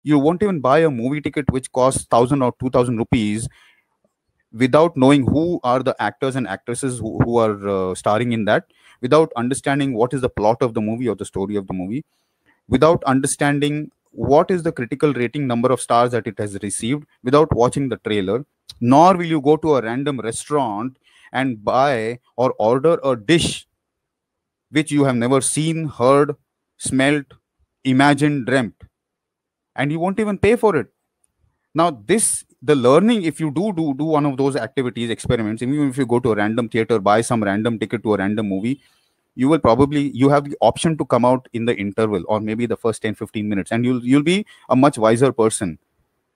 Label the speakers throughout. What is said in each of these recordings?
Speaker 1: You won't even buy a movie ticket which costs 1,000 or 2,000 rupees without knowing who are the actors and actresses who are starring in that, without understanding what is the plot of the movie or the story of the movie, without understanding what is the critical rating number of stars that it has received, without watching the trailer. Nor will you go to a random restaurant and buy or order a dish which you have never seen, heard, smelt, imagined, dreamt, and you won't even pay for it. Now, this the learning, if you do one of those activities, experiments, even if you go to a random theater, buy some random ticket to a random movie, you have the option to come out in the interval or maybe the first 10-15 minutes, and you'll be a much wiser person.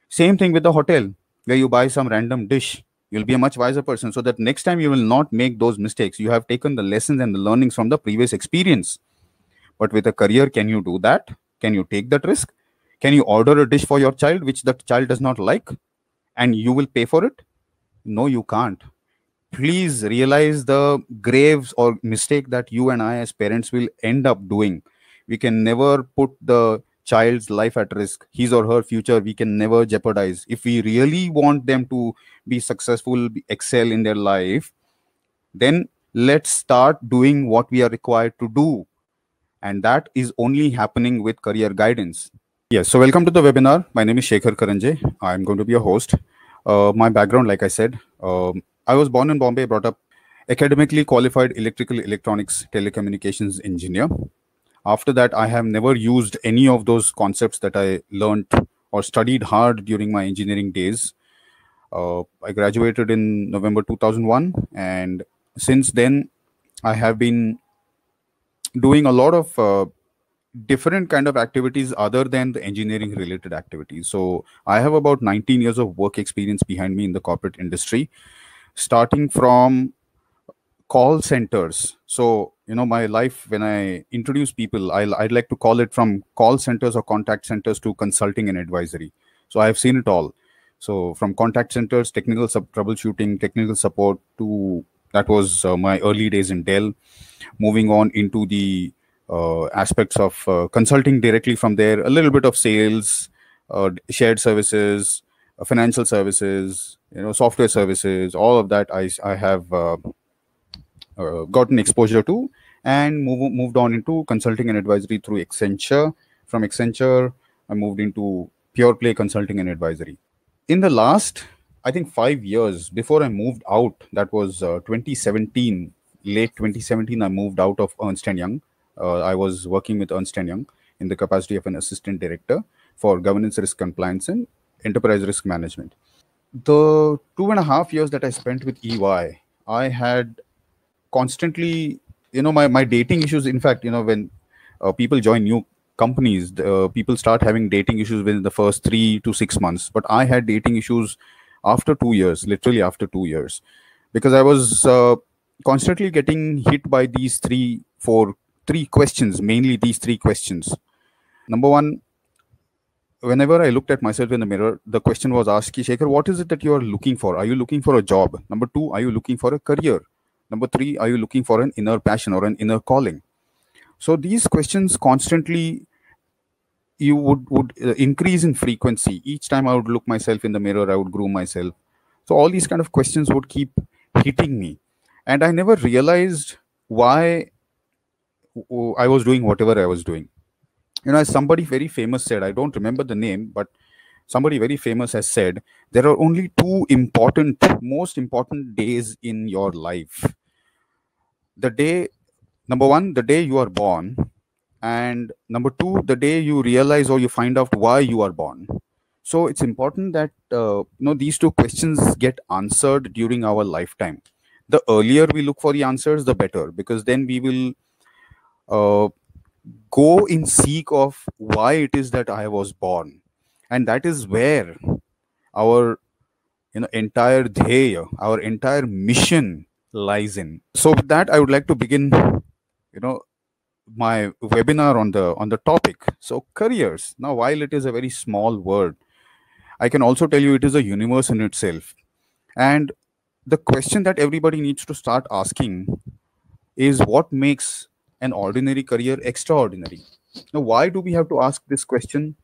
Speaker 1: Same thing with the hotel, where you buy some random dish. You'll be a much wiser person, so that next time you will not make those mistakes. You have taken the lessons and the learnings from the previous experience. But with a career, can you do that? Can you take that risk? Can you order a dish for your child which that child does not like and you will pay for it? No, you can't. Please realize the graves or mistake that you and I as parents will end up doing. We can never put the child's life at risk, his or her future we can never jeopardize. If we really want them to be successful, excel in their life, then let's start doing what we are required to do, and that is only happening with career guidance. Yes, so welcome to the webinar. My name is Shekhar Karanje. I'm going to be a host. My background, like I said, I was born in Bombay, brought up academically qualified electrical electronics telecommunications engineer. After that, I have never used any of those concepts that I learned or studied hard during my engineering days. I graduated in November 2001, and since then, I have been doing a lot of different kind of activities other than the engineering related activities. So I have about 19 years of work experience behind me in the corporate industry, starting from call centers. So my life, when I introduce people, I'd like to call it from call centers or contact centers to consulting and advisory. So I've seen it all. So from contact centers, technical troubleshooting, technical support, to that was my early days in Dell. Moving on into the aspects of consulting directly from there, a little bit of sales, shared services, financial services, software services, all of that I have gotten exposure to, and moved on into consulting and advisory through Accenture. From Accenture, I moved into pure play consulting and advisory. In the last, I think 5 years before I moved out, that was 2017, late 2017, I moved out of Ernst& Young. I was working with Ernst& Young in the capacity of an assistant director for governance, risk compliance, and enterprise risk management. The 2.5 years that I spent with EY, I had constantly, my dating issues. In fact, when people join new companies, people start having dating issues within the first 3 to 6 months. But I had dating issues after 2 years, literally after 2 years, because I was constantly getting hit by these three questions, mainly these three questions. Number one, whenever I looked at myself in the mirror, the question was asked, Shekhar, what is it that you are looking for? Are you looking for a job? Number two, are you looking for a career? Number three, are you looking for an inner passion or an inner calling? So these questions constantly you would increase in frequency. Each time I would look myself in the mirror, I would groom myself. So all these kind of questions would keep hitting me, and I never realized why I was doing whatever I was doing. As somebody very famous said, I don't remember the name, but somebody very famous has said, there are only two most important days in your life. The day, number one, the day you are born, and number two, the day you realize or you find out why you are born. So it's important that these two questions get answered during our lifetime. The earlier we look for the answers, the better, because then we will go in seek of why it is that I was born, and that is where our entire dhyaya, our entire mission lies in. So with that, I would like to begin my webinar on the topic. So careers, now while it is a very small word, I can also tell you it is a universe in itself. And the question that everybody needs to start asking is, what makes an ordinary career extraordinary? Now, why do we have to ask this question?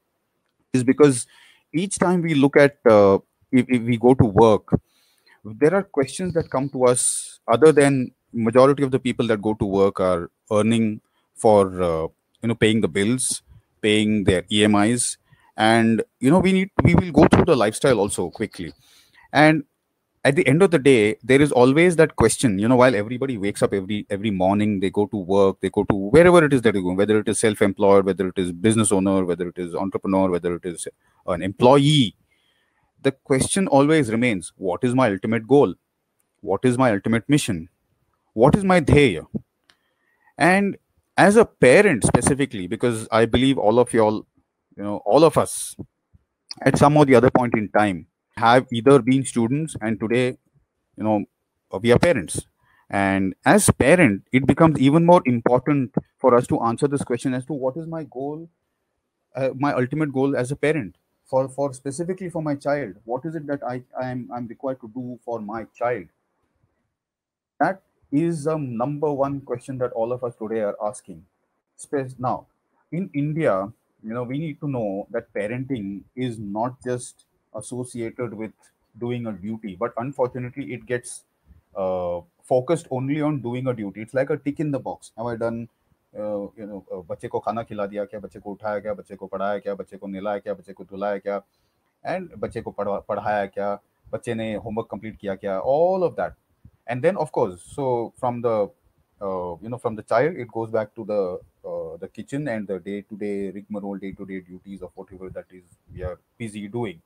Speaker 1: is because each time we look at, if we go to work, there are questions that come to us. Other than majority of the people that go to work are earning for, paying the bills, paying their EMIs, and we will go through the lifestyle also quickly. And at the end of the day, there is always that question, while everybody wakes up every morning, they go to work, they go to wherever it is that they go, whether it is self-employed, whether it is business owner, whether it is entrepreneur, whether it is an employee, the question always remains, what is my ultimate goal? What is my ultimate mission? What is my dhyaya? And as a parent specifically, because I believe all of y'all, all of us at some or the other point in time have either been students, and today, you know we are parents. And as parent, it becomes even more important for us to answer this question as to what is my goal, my ultimate goal as a parent, for specifically for my child. What is it that I'm required to do for my child? That is the number one question that all of us today are asking. Now, in India, we need to know that parenting is not just associated with doing a duty, but unfortunately, it gets focused only on doing a duty. It's like a tick in the box. Have I done? बच्चे को खाना खिला दिया क्या, बच्चे को उठाया क्या, बच्चे को पढ़ाया क्या, बच्चे को नहलाया क्या, बच्चे को धुलाया क्या, एंड बच्चे को पढ़ाया क्या, बच्चे ने होमवर्क कंप्लीट किया क्या, all of that. And then of course, so from the from the child, it goes back to the kitchen and the day to day rigmarole, day to day duties of whatever that is we are busy doing.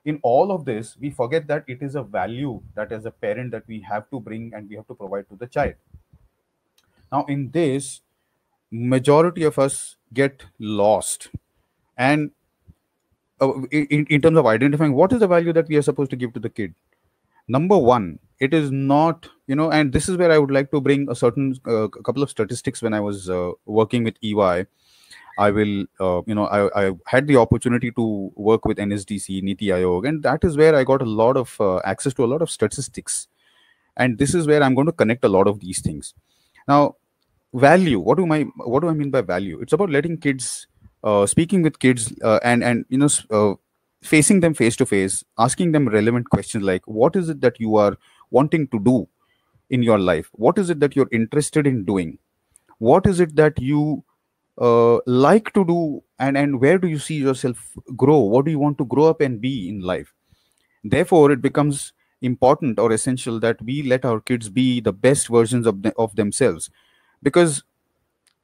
Speaker 1: In all of this, we forget that it is a value that as a parent that we have to bring and we have to provide to the child. Now in this, majority of us get lost, and in terms of identifying what is the value that we are supposed to give to the kid. Number one, it is not, and this is where I would like to bring a certain couple of statistics. When I was working with EY, I will, I had the opportunity to work with NSDC, Niti Aayog, and that is where I got a lot of access to a lot of statistics. And this is where I'm going to connect a lot of these things. Now, value. What do I mean by value? It's about letting kids, speaking with kids, and facing them face to face, asking them relevant questions like, what is it that you are wanting to do in your life? What is it that you're interested in doing? What is it that you like to do, and where do you see yourself grow? What do you want to grow up and be in life? Therefore, it becomes important or essential that we let our kids be the best versions of themselves, because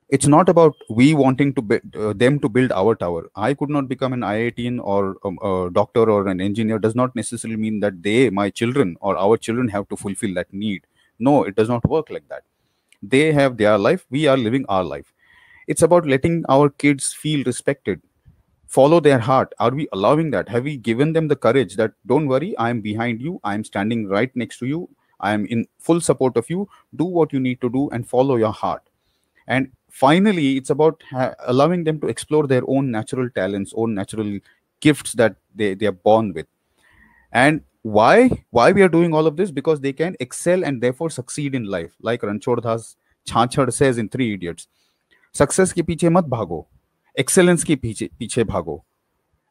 Speaker 1: it's not about we wanting to them to build our tower. I could not become an IITian or a doctor or an engineer does not necessarily mean that my children or our children have to fulfill that need. No, it does not work like that. They have their life, we are living our life. It's about letting our kids feel respected, follow their heart. Are we allowing that? Have we given them the courage that, don't worry, I am behind you, I am standing right next to you, I am in full support of you, do what you need to do and follow your heart. And finally, it's about allowing them to explore their own natural talents, own natural gifts that they are born with. And why we are doing all of this? Because they can excel and therefore succeed in life. Like Ranchor Das Chhachhad says in Three Idiots, success के पीछे मत भागो, excellence के पीछे भागो,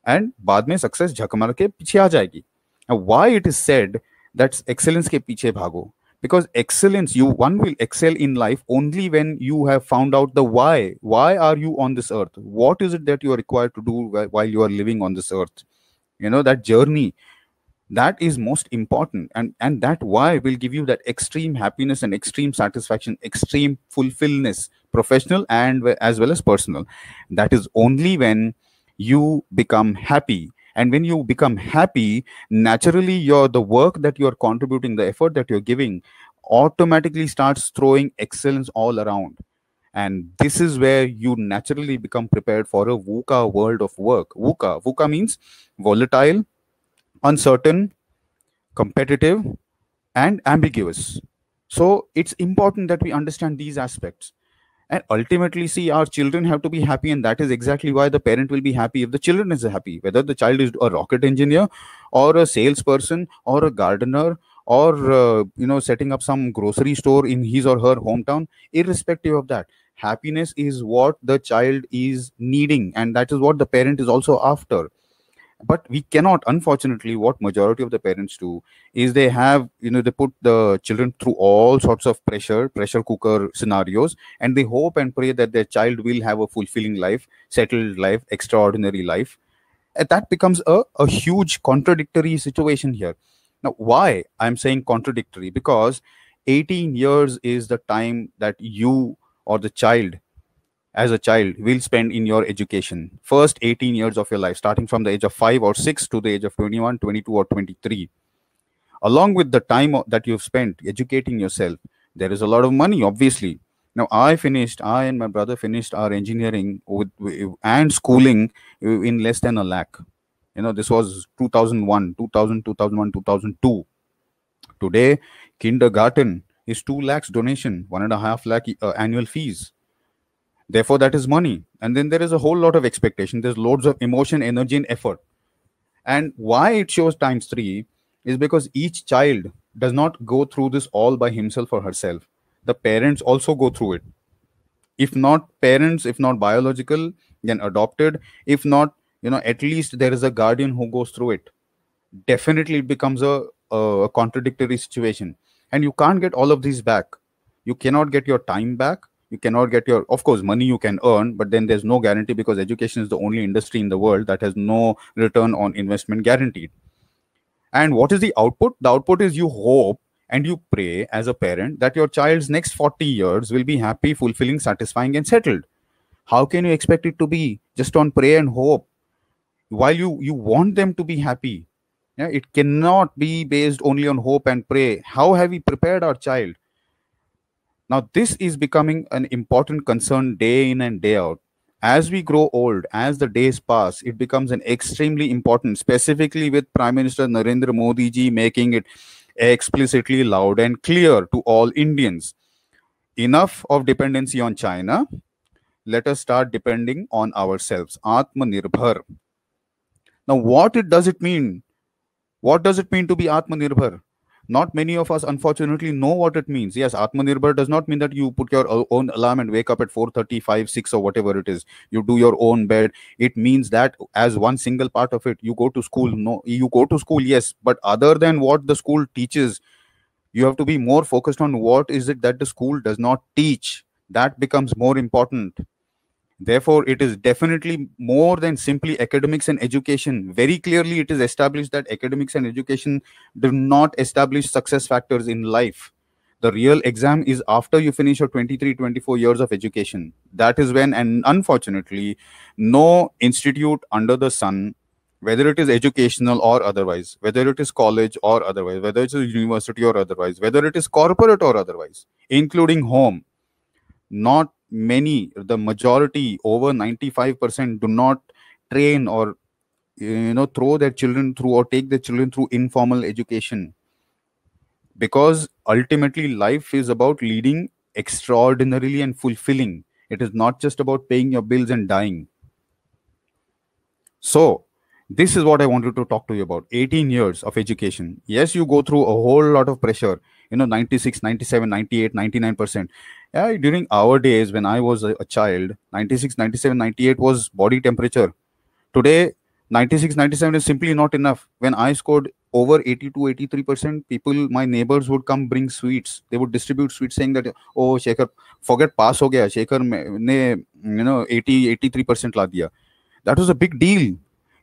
Speaker 1: and बाद में success झक मार के पीछे आ जाएगी. Why it is said that excellence के पीछे भागो? Because excellence, one will excel in life only when you have found out the why. Why are you on this earth? What is it that you are required to do while you are living on this earth? That journey, that is most important, and that why will give you that extreme happiness and extreme satisfaction, extreme fulfillment, professional and as well as personal. That is only when you become happy. And when you become happy, naturally the work that you are contributing, the effort that you're giving automatically starts throwing excellence all around. And this is where you naturally become prepared for a VUCA world of work. VUCA means volatile, uncertain, competitive, and ambiguous. So it's important that we understand these aspects. And ultimately, see, our children have to be happy, and that is exactly why the parent will be happy if the children is happy. Whether the child is a rocket engineer, or a salesperson, or a gardener, or setting up some grocery store in his or her hometown, irrespective of that, Happiness is what the child is needing, and that is what the parent is also after. But we cannot, unfortunately, what majority of the parents do is they have, they put the children through all sorts of pressure cooker scenarios, and they hope and pray that their child will have a fulfilling life, settled life, extraordinary life. And that becomes a huge contradictory situation here. Now, why I'm saying contradictory? Because 18 years is the time that you or the child, as a child, will spend in your education. First 18 years of your life, starting from the age of 5 or 6 to the age of 21, 22, or 23. Along with the time that you've spent educating yourself, there is a lot of money, obviously. Now, I and my brother finished our engineering and schooling in less than a lakh. This was 2001, 2000, 2001, 2002. Today, kindergarten is 2 lakhs donation, 1.5 lakh annual fees. Therefore, that is money. And then there is a whole lot of expectation. There's loads of emotion, energy, and effort. And why it shows times 3 is because each child does not go through this all by himself or herself. The parents also go through it. If not parents, if not biological, then adopted. If not, at least there is a guardian who goes through it. Definitely it becomes a contradictory situation. And you can't get all of these back. You cannot get your time back. You cannot get your, of course, money you can earn, but then there's no guarantee, because education is the only industry in the world that has no return on investment guaranteed. And what is the output? The output is you hope and you pray as a parent that your child's next 40 years will be happy, fulfilling, satisfying, and settled. How can you expect it to be just on pray and hope while you want them to be happy? Yeah, it cannot be based only on hope and pray. How have we prepared our child? Now, this is becoming an important concern day in and day out. As we grow old, as the days pass, it becomes an extremely important, specifically with Prime Minister Narendra Modi ji making it explicitly loud and clear to all Indians. Enough of dependency on China. Let us start depending on ourselves. Atmanirbhar. Now, does it mean? What does it mean to be Atmanirbhar? Not many of us, unfortunately, know what it means. Yes, Atmanirbhar does not mean that you put your own alarm and wake up at 4:30, 5, 6, or whatever it is. You do your own bed. It means that as one single part of it, you go to school. No, you go to school, yes, but other than what the school teaches, you have to be more focused on what is it that the school does not teach. That becomes more important. Therefore, it is definitely more than simply academics and education. Very clearly, it is established that academics and education do not establish success factors in life. The real exam is after you finish your 23, 24 years of education. That is when, and unfortunately, no institute under the sun, whether it is educational or otherwise, whether it is college or otherwise, whether it is university or otherwise, whether it is corporate or otherwise, including home, not many, the majority, over 95%, do not train or throw their children through or take their children through informal education, because ultimately life is about leading extraordinarily and fulfilling. It is not just about paying your bills and dying. So this is what I wanted to talk to you about. 18 years of education. Yes, you go through a whole lot of pressure, 96, 97, 98, 99%. Yeah, during our days when I was a child, 96, 97, 98 was body temperature. Today, 96, 97 is simply not enough. When I scored over 80 to 83%, people, my neighbors, would come bring sweets. They would distribute sweets saying that, oh, Shekhar, forget pass ho gaya. Shekhar ne, 80, 83% la diya. That was a big deal.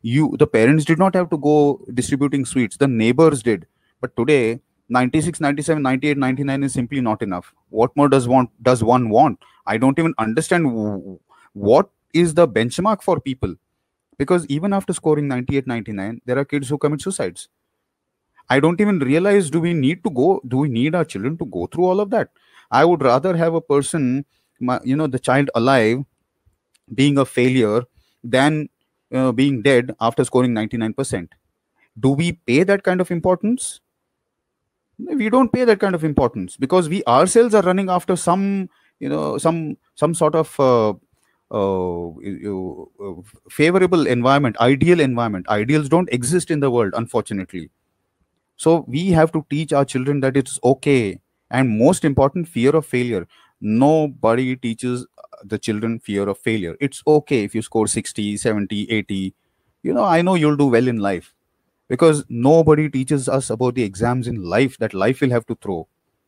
Speaker 1: The parents did not have to go distributing sweets. The neighbors did. But today, 96, 97, 98, 99 is simply not enough. What more does one want? I don't even understand what is the benchmark for people. Because even after scoring 98, 99, there are kids who commit suicides. I don't even realize, do we need our children to go through all of that? I would rather have a person, the child alive, being a failure than being dead after scoring 99%. Do we pay that kind of importance? We don't pay that kind of importance, because we ourselves are running after some sort of favorable environment, ideal environment. Ideals don't exist in the world, unfortunately. So we have to teach our children that it's okay. And most important, fear of failure. Nobody teaches the children fear of failure. It's okay if you score 60, 70, 80. I know you'll do well in life, because nobody teaches us about the exams in life that life will have to throw,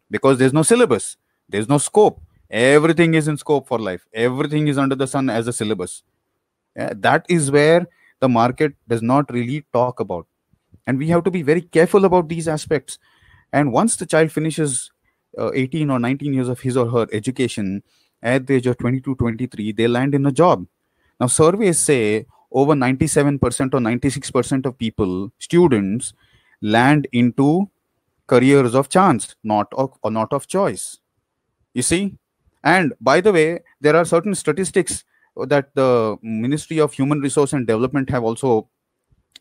Speaker 1: because there's no syllabus, there's no scope. Everything is in scope for life, everything is under the sun as a syllabus. Yeah, that is where the market does not really talk about. And we have to be very careful about these aspects. And once the child finishes 18 or 19 years of his or her education, at the age of 22, 23, they land in a job. Now, surveys say over 97% or 96% of people, students, land into careers of chance, not of choice. You see? And by the way, there are certain statistics that the Ministry of Human Resource and Development have also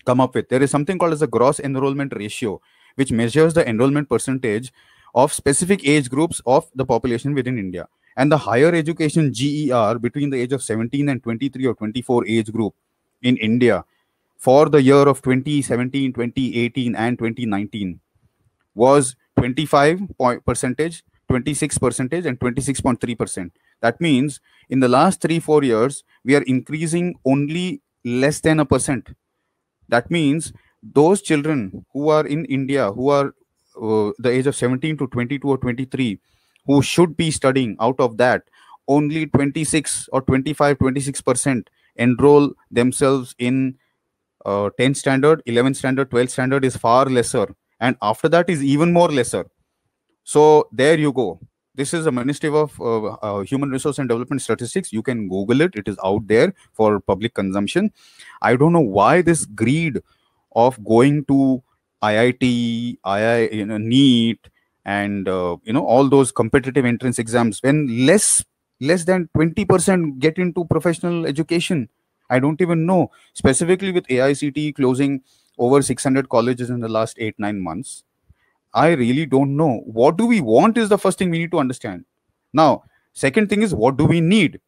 Speaker 1: come up with. There is something called as a gross enrollment ratio, which measures the enrollment percentage of specific age groups of the population within India. And the higher education GER between the age of 17 and 23 or 24 age group in India for the year of 2017, 2018, and 2019 was 25 percentage, 26 percentage, and 26.3%. That means in the last 3-4 years, we are increasing only less than a percent. That means those children who are in India, who are the age of 17 to 22 or 23, who should be studying, out of that, only 26 or 25, 26% enroll themselves in 10th standard, 11th standard, 12th standard is far lesser. And after that is even more lesser. So there you go. This is a Ministry of Human Resource and Development statistics. You can Google it. It is out there for public consumption. I don't know why this greed of going to IIT, NEET, and all those competitive entrance exams, when less than 20% get into professional education. I don't even know. Specifically with AICTE closing over 600 colleges in the last 8-9 months, I really don't know. What do we want is the first thing we need to understand. Now, second thing is, what do we need?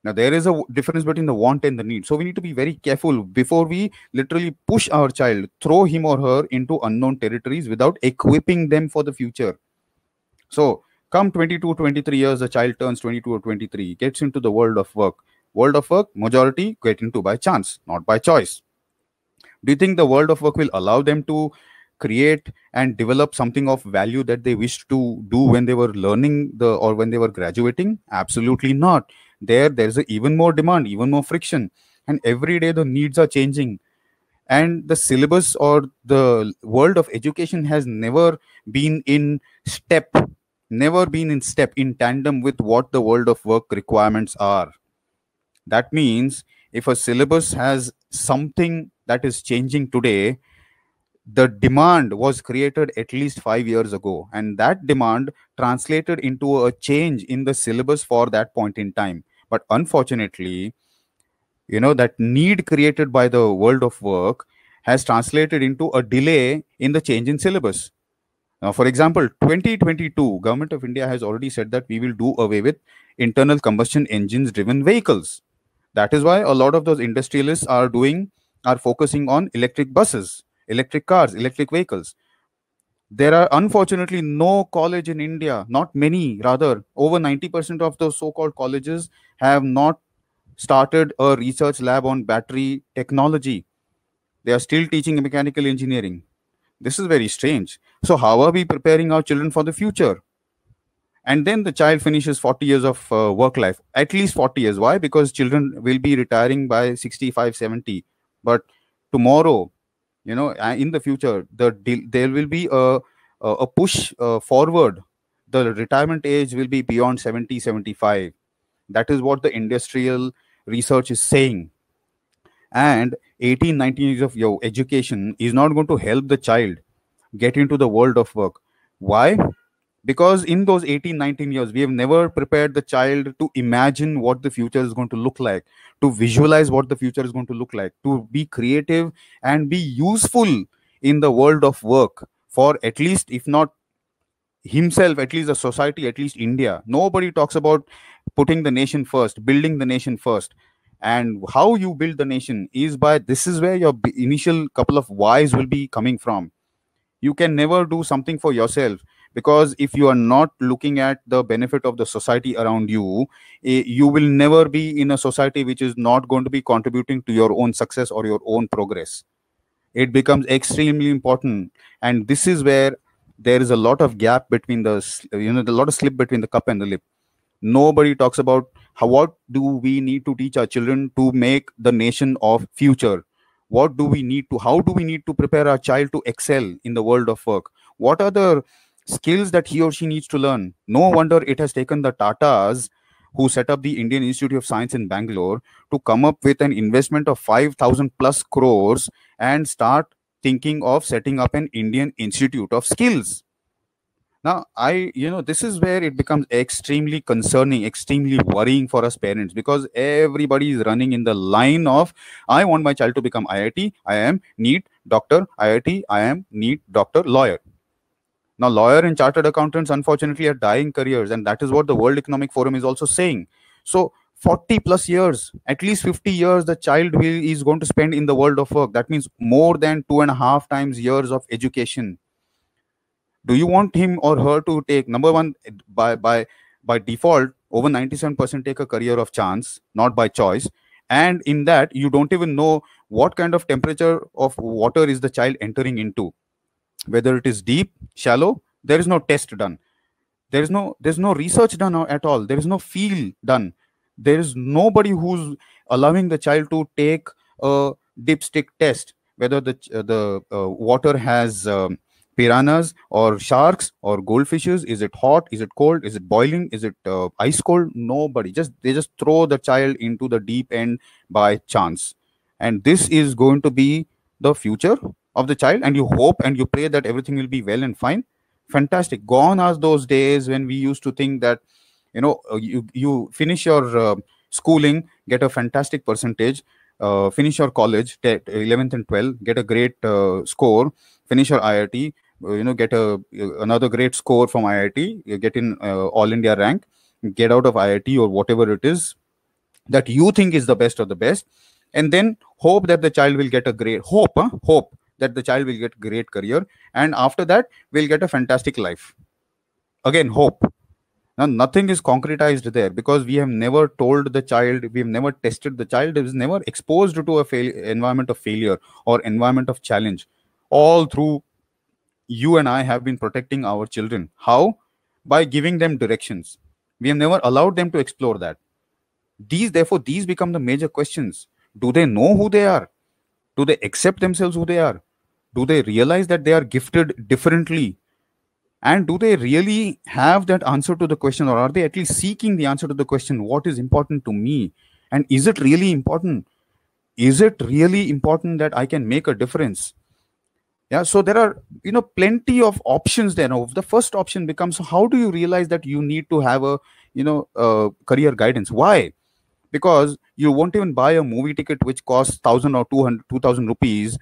Speaker 1: Now, there is a difference between the want and the need. So we need to be very careful before we literally push our child, throw him or her into unknown territories without equipping them for the future. So come 22, 23 years, the child turns 22 or 23, gets into the world of work. World of work, majority get into by chance, not by choice. Do you think the world of work will allow them to create and develop something of value that they wished to do when they were learning or when they were graduating? Absolutely not. There's even more demand, even more friction, and every day the needs are changing. And the syllabus or the world of education has never been in step, in tandem with what the world of work requirements are. That means if a syllabus has something that is changing today, the demand was created at least 5 years ago, and that demand translated into a change in the syllabus for that point in time. But unfortunately, that need created by the world of work has translated into a delay in the change in syllabus. Now, for example, 2022, Government of India has already said that we will do away with internal combustion engines driven vehicles. That is why a lot of those industrialists are focusing on electric buses, electric cars, electric vehicles. There are unfortunately no college in India, not many, rather, over 90% of those so-called colleges have not started a research lab on battery technology. They are still teaching mechanical engineering. This is very strange. So how are we preparing our children for the future? And then the child finishes 40 years of work life, at least 40 years. Why? Because children will be retiring by 65, 70. But tomorrow, in the future, there will be a push forward. The retirement age will be beyond 70, 75. That is what the industrial research is saying. And 18, 19 years of your education is not going to help the child get into the world of work. Why? Because in those 18, 19 years, we have never prepared the child to imagine what the future is going to look like, to visualize what the future is going to look like, to be creative and be useful in the world of work for at least, if not himself, at least the society, at least India. Nobody talks about putting the nation first, building the nation first. And how you build the nation is this is where your initial couple of whys will be coming from. You can never do something for yourself Because if you are not looking at the benefit of the society around you, you will never be in a society which is not going to be contributing to your own success or your own progress. It becomes extremely important, and this is where there is a lot of gap between a lot of slip between the cup and the lip. Nobody talks about what do we need to teach our children to make the nation of future. What do we need to How do we need to prepare our child to excel in the world of work? What are the skills that he or she needs to learn? No wonder it has taken the Tatas, who set up the Indian Institute of Science in Bangalore, to come up with an investment of 5,000 plus crores and start thinking of setting up an Indian Institute of Skills. Now, this is where it becomes extremely concerning, extremely worrying for us parents, because everybody is running in the line of, I want my child to become IIT, IIM, NEET, doctor, IIT, IIM, NEET, doctor, lawyer. Now, lawyer and chartered accountants, unfortunately, are dying careers, and that is what the World Economic Forum is also saying. So, 40 plus years, at least 50 years, the child is going to spend in the world of work. That means more than 2.5 times years of education. Do you want him or her to take, number one, by default, over 97% take a career of chance, not by choice, and in that you don't even know what kind of temperature of water is the child entering into, whether it is deep, shallow. There is no test done. There's no research done at all. There is no feel done. There is nobody who's allowing the child to take a dipstick test, whether the water has piranhas or sharks or goldfishes. Is it hot? Is it cold? Is it boiling? Is it ice cold? Nobody. They just throw the child into the deep end by chance, and this is going to be the future of the child. And you hope and you pray that everything will be well and fine. Fantastic. Gone are those days when we used to think that you finish your schooling, get a fantastic percentage, finish your college, 11th and 12th, get a great score, finish your IIT, get another great score from IIT, you get in all India rank, get out of IIT or whatever it is that you think is the best of the best, and then hope that the child will get a great hope that the child will get great career, and after that will get a fantastic life. Again, hope. Now, nothing is concretized there, because we have never told the child, we have never tested the child, is never exposed to a environment of failure or environment of challenge. All through, you and I have been protecting our children. How? By giving them directions. We have never allowed them to explore that. Therefore, these become the major questions. Do they know who they are? Do they accept themselves who they are? Do they realize that they are gifted differently? And do they really have that answer to the question, or are they at least seeking the answer to the question, what is important to me? And is it really important? Is it really important that I can make a difference? Yeah, so there are plenty of options there. Now, the first option becomes, how do you realize that you need to have a career guidance? Why? Because you won't even buy a movie ticket which costs 1,000 or 2,000 rupees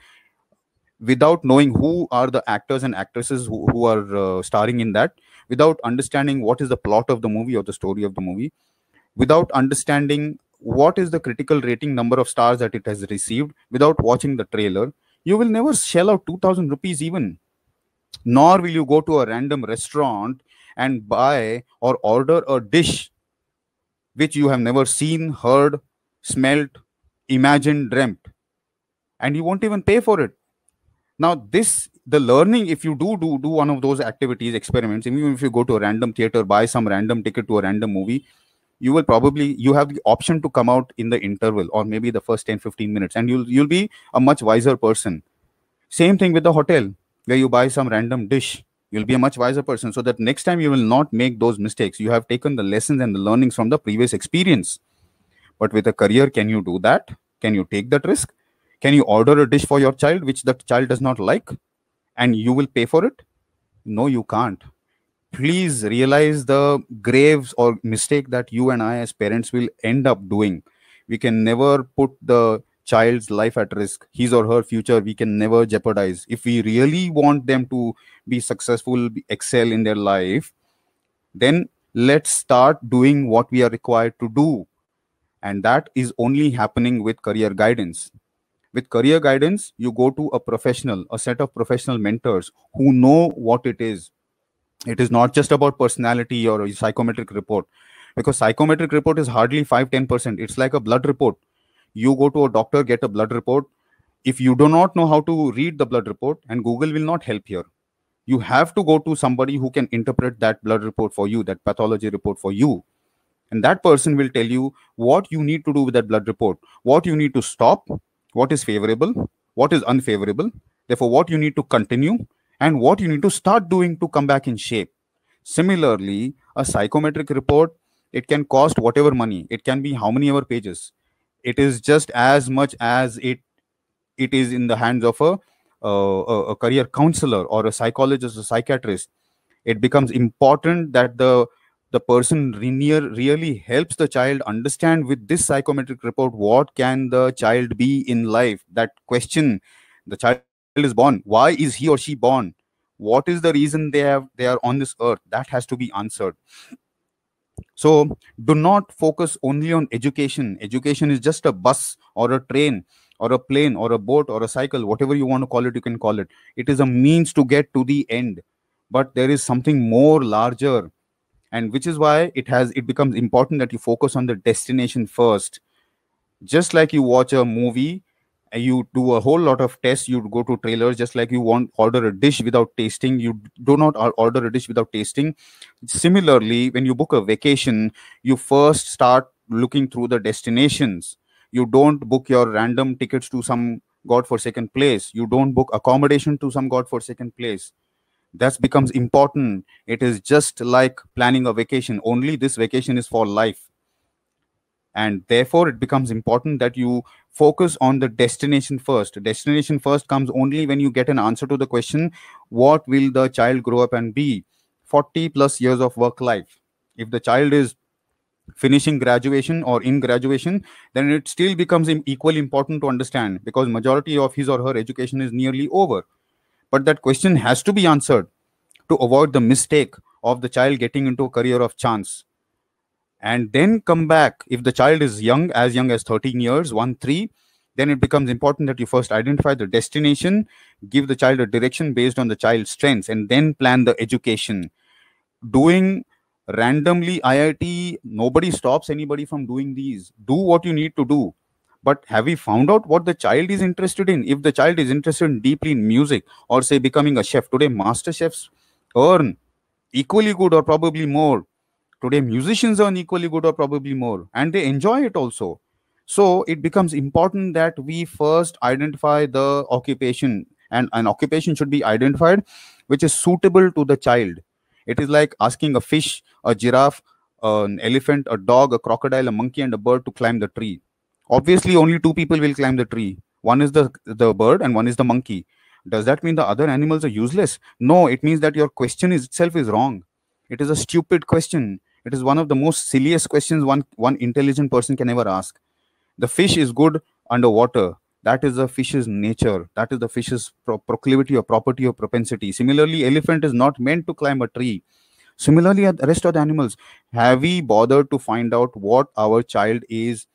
Speaker 1: without knowing who are the actors and actresses who are starring in that, without understanding what is the plot of the movie or the story of the movie, without understanding what is the critical rating number of stars that it has received, without watching the trailer. You will never shell out 2,000 rupees even. Nor will you go to a random restaurant and buy or order a dish which you have never seen, heard, smelt, imagined, dreamt, and you won't even pay for it. Now, the learning, if you do one of those activities, experiments, even if you go to a random theater, buy some random ticket to a random movie, you have the option to come out in the interval, or maybe the first 10-15 minutes, and you'll be a much wiser person. Same thing with the hotel, where you buy some random dish. You'll be a much wiser person, so that next time you will not make those mistakes. You have taken the lessons and the learnings from the previous experience. But with a career, can you do that? Can you take that risk? Can you order a dish for your child which the child does not like, and you will pay for it? No, you can't. Please realize the graves or mistake that you and I as parents will end up doing. We can never put the child's life at risk. His or her future we can never jeopardize. If we really want them to be successful, excel in their life, then let's start doing what we are required to do. And that is only happening with career guidance. With career guidance, you go to a professional, a set of professional mentors who know what it is. It is not just about personality or a psychometric report, because psychometric report is hardly 5-10%. It's like a blood report. You go to a doctor, get a blood report. If you do not know how to read the blood report, and Google will not help here, you have to go to somebody who can interpret that blood report for you, that pathology report for you. And that person will tell you what you need to do with that blood report, what you need to stop, what is favorable, what is unfavorable, therefore what you need to continue, and what you need to start doing to come back in shape. Similarly, a psychometric report, it can cost whatever money, it can be how many ever pages. It is just as much as it is in the hands of a career counselor or a psychologist or psychiatrist. It becomes important that the person really helps the child understand with this psychometric report what can the child be in life. That question, the child is born, why is he or she born, what is the reason they are on this earth, that has to be answered. So do not focus only on education. Education is just a bus or a train or a plane or a boat or a cycle, whatever you want to call it, you can call it. It is a means to get to the end. But there is something more larger, and which is why it becomes important that you focus on the destination first. Just like you watch a movie, you do a whole lot of tests, you go to trailers. Just like you want order a dish without tasting, you do not order a dish without tasting. Similarly, when you book a vacation, you first start looking through the destinations. You don't book your random tickets to some godforsaken place, you don't book accommodation to some godforsaken place. That becomes important. It is just like planning a vacation, only this vacation is for life. And therefore it becomes important that you focus on the destination first. Destination first comes only when you get an answer to the question, what will the child grow up and be? 40 plus years of work life. If the child is finishing graduation or in graduation, then it still becomes equally important to understand, because majority of his or her education is nearly over. But that question has to be answered to avoid the mistake of the child getting into a career of chance. And then come back. If the child is young as 13 years, 1 3, then it becomes important that you first identify the destination, give the child a direction based on the child's strengths, and then plan the education. Doing randomly IIT, nobody stops anybody from doing these. Do what you need to do. But have we found out what the child is interested in? If the child is interested deeply in music, or say becoming a chef, today master chefs earn equally good or probably more. Today musicians earn equally good or probably more, and they enjoy it also. So it becomes important that we first identify the occupation, and an occupation should be identified which is suitable to the child. It is like asking a fish, a giraffe, an elephant, a dog, a crocodile, a monkey, and a bird to climb the tree. Obviously only two people will climb the tree. One is the bird and one is the monkey. Does that mean the other animals are useless? No, it means that your question itself is wrong. It is a stupid question. It is one of the most silliest questions one intelligent person can ever ask. The fish is good underwater. That is the fish's nature. That is the fish's proclivity or property or propensity. Similarly, elephant is not meant to climb a tree. Similarly, the rest of the animals. Have we bothered to find out what our child is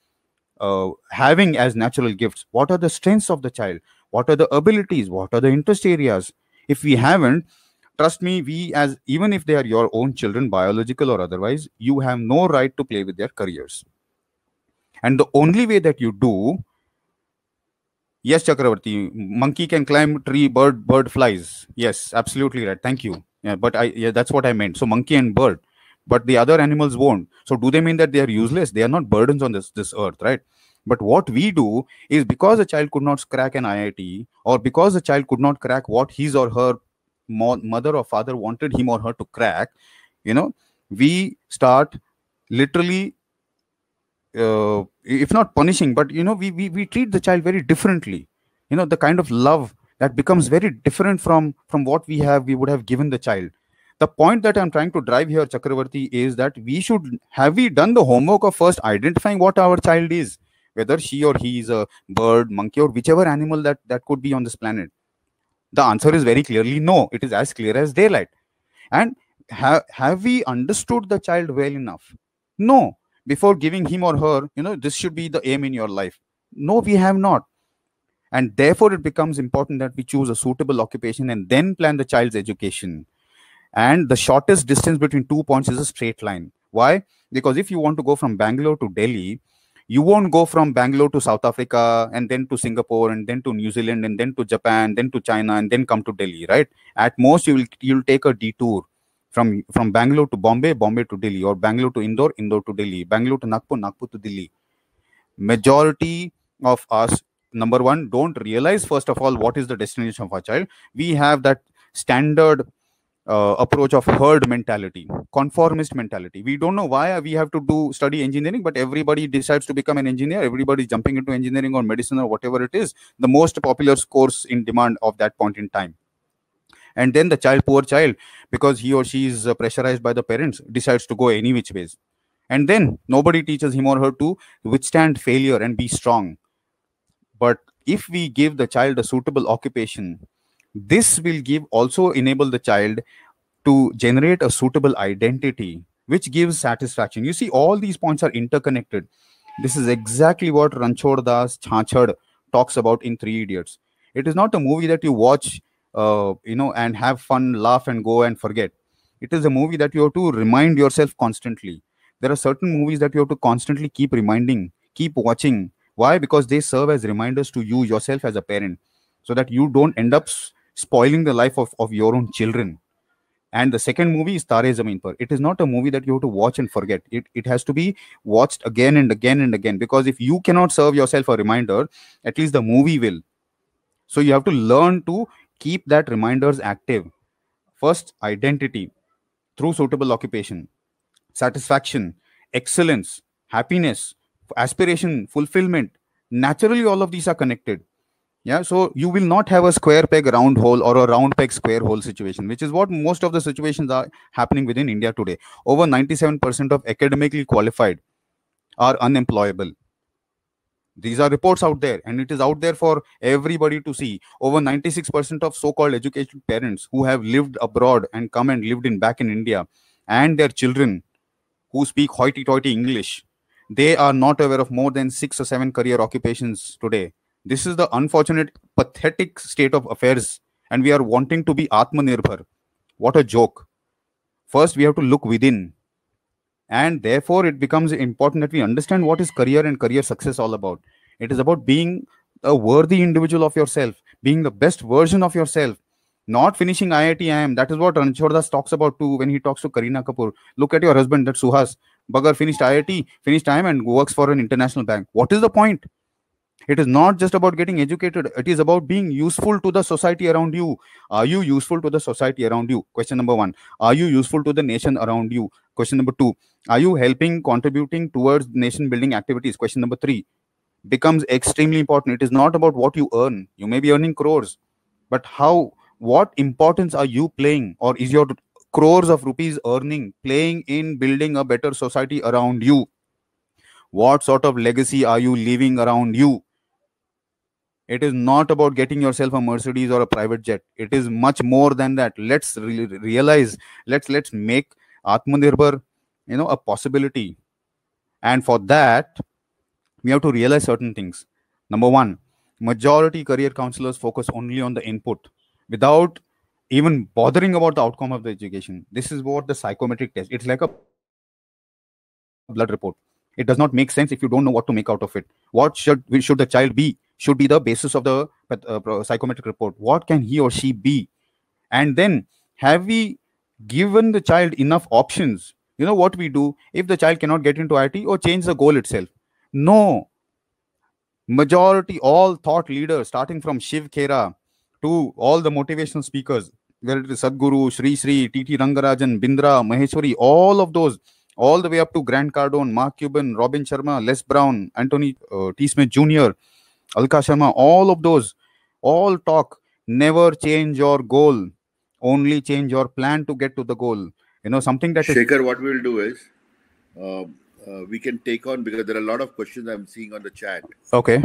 Speaker 1: having as natural gifts? What are the strengths of the child? What are the abilities? What are the interest areas? If we haven't, trust me, we, as even if they are your own children, biological or otherwise, you have no right to play with their careers. And the only way that you do, yes, Chakravarti, monkey can climb tree, bird flies. Yes, absolutely right. Thank you. Yeah, but that's what I meant. So monkey and bird, but the other animals won't. So do they mean that they are useless? They are not burdens on this earth, right? But what we do is, because a child could not crack an IIT, or because a child could not crack what his or her mother or father wanted him or her to crack, we start literally, if not punishing, but we treat the child very differently. The kind of love that becomes very different from what we would have given the child. The point that I'm trying to drive here, Chakravarti, is that we done the homework of first identifying what our child is, whether she or he is a bird, monkey, or whichever animal that could be on this planet. The answer is very clearly no. It is as clear as daylight. And have we understood the child well enough? No. Before giving him or her, this should be the aim in your life. No, we have not. And therefore, it becomes important that we choose a suitable occupation and then plan the child's education. and the shortest distance between 2 points is a straight line. Why? Because if you want to go from Bangalore to Delhi, you won't go from Bangalore to South Africa and then to Singapore and then to New Zealand and then to Japan, then to China and then come to Delhi, right? At most you'll take a detour from Bangalore to Bombay, Bombay to Delhi, or Bangalore to Indore, Indore to Delhi, Bangalore to Nagpur, Nagpur to Delhi. Majority of us, number one, don't realize first of all what is the destination of our child. We have that standard approach of herd mentality, conformist mentality. We don't know why we have to study engineering, but everybody decides to become an engineer. Everybody jumping into engineering or medicine or whatever it is, the most popular course in demand of that point in time. And then the child, poor child, because he or she is pressurized by the parents, decides to go any which ways. And then nobody teaches him or her to withstand failure and be strong. But if we give the child a suitable occupation, this will also enable the child to generate a suitable identity, which gives satisfaction. You see, all these points are interconnected. This is exactly what Ranchhod Das Chhachad talks about in Three Idiots. It is not a movie that you watch, and have fun, laugh, and go and forget. It is a movie that you have to remind yourself constantly. There are certain movies that you have to constantly keep reminding, keep watching. Why? Because they serve as reminders to you yourself as a parent, so that you don't end up spoiling the life of your own children. And the second movie is Tare Zameen Par. It is not a movie that you have to watch and forget. It has to be watched again and again and again, because if you cannot serve yourself a reminder, at least the movie will. So you have to learn to keep that reminders active. First, identity through suitable occupation, satisfaction, excellence, happiness, aspiration, fulfillment. Naturally, all of these are connected. Yeah, so you will not have a square peg round hole or a round peg square hole situation, which is what most of the situations are happening within India today. Over 97% of academically qualified are unemployable. These are reports out there, and it is out there for everybody to see. Over 96% of so-called educated parents who have lived abroad and come and lived back in India, and their children who speak hoity-toity English, they are not aware of more than 6 or 7 career occupations today. This is the unfortunate, pathetic state of affairs, and we are wanting to be Atmanirbhar. What a joke. First, we have to look within, and therefore it becomes important that we understand what is career and career success all about. It is about being a worthy individual of yourself, being the best version of yourself, not finishing IIT IIM. That is what Ranchhod Das talks about too when he talks to Kareena Kapoor. Look at your husband, that Suhas. Bugger finished IIT, finished IIM, and works for an international bank. What is the point? It is not just about getting educated. It is about being useful to the society around you. Are you useful to the society around you? Question number 1. Are you useful to the nation around you? Question number 2. Are you contributing towards nation building activities? Question number 3 becomes extremely important. It is not about what you earn. You may be earning crores, but what importance are you playing, or is your crores of rupees earning playing in building a better society around you? What sort of legacy are you leaving around you? It is not about getting yourself a Mercedes or a private jet. It is much more than that. Let's realize, let's make Atmanirbhar, a possibility. And for that, we have to realize certain things. Number 1, majority career counselors focus only on the input without even bothering about the outcome of the education. This is what the psychometric test. It's like a blood report. It does not make sense if you don't know what to make out of it. What should the child be? Should be the basis of the psychometric report. What can he or she be? And then, have we given the child enough options? What we do if the child cannot get into IT, or change the goal itself? No. Majority, all thought leaders, starting from Shiv Khera to all the motivational speakers, whether it is Sadhguru, Sri Sri, T.T. Rangarajan, Bindra, Maheshwari, all of those, all the way up to Grant Cardone, Mark Cuban, Robin Sharma, Les Brown, Anthony T. Smith Jr., Alka Sharma, all of those, all talk, never change your goal, only change your plan to get to the goal. Something that
Speaker 2: Shekhar, what we will do is, we can take on, because there are a lot of questions I'm seeing on the chat.
Speaker 1: Okay.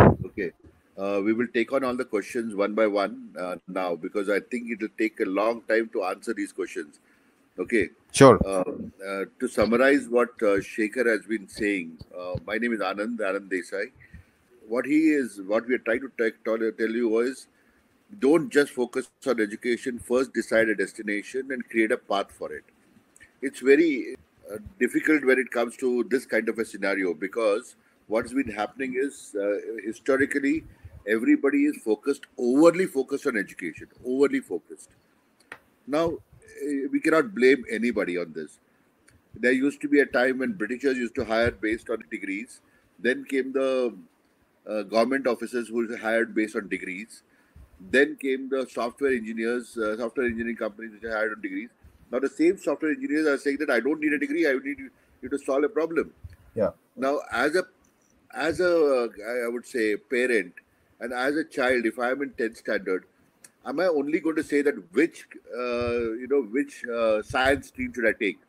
Speaker 2: We will take on all the questions one by one now, because I think it will take a long time to answer these questions. Okay.
Speaker 1: Sure.
Speaker 2: To summarize what Shekhar has been saying, my name is Anand Desai. What we are trying to tell you was, Don't just focus on education. First, decide a destination and create a path for it. It's very difficult when it comes to this kind of a scenario, because what's been happening is historically everybody is overly focused on education, overly focused. Now, we cannot blame anybody on this. There used to be a time when Britishers used to hire based on degrees. Then came the government officers who were hired based on degrees. Then came the software engineers, software engineering companies which are hired on degrees. Now the same software engineers are saying that I don't need a degree, I need you to solve a problem.
Speaker 1: Yeah.
Speaker 2: Now, I would say parent, and as a child, if I am in 10th standard, am I only going to say that which science stream should I take?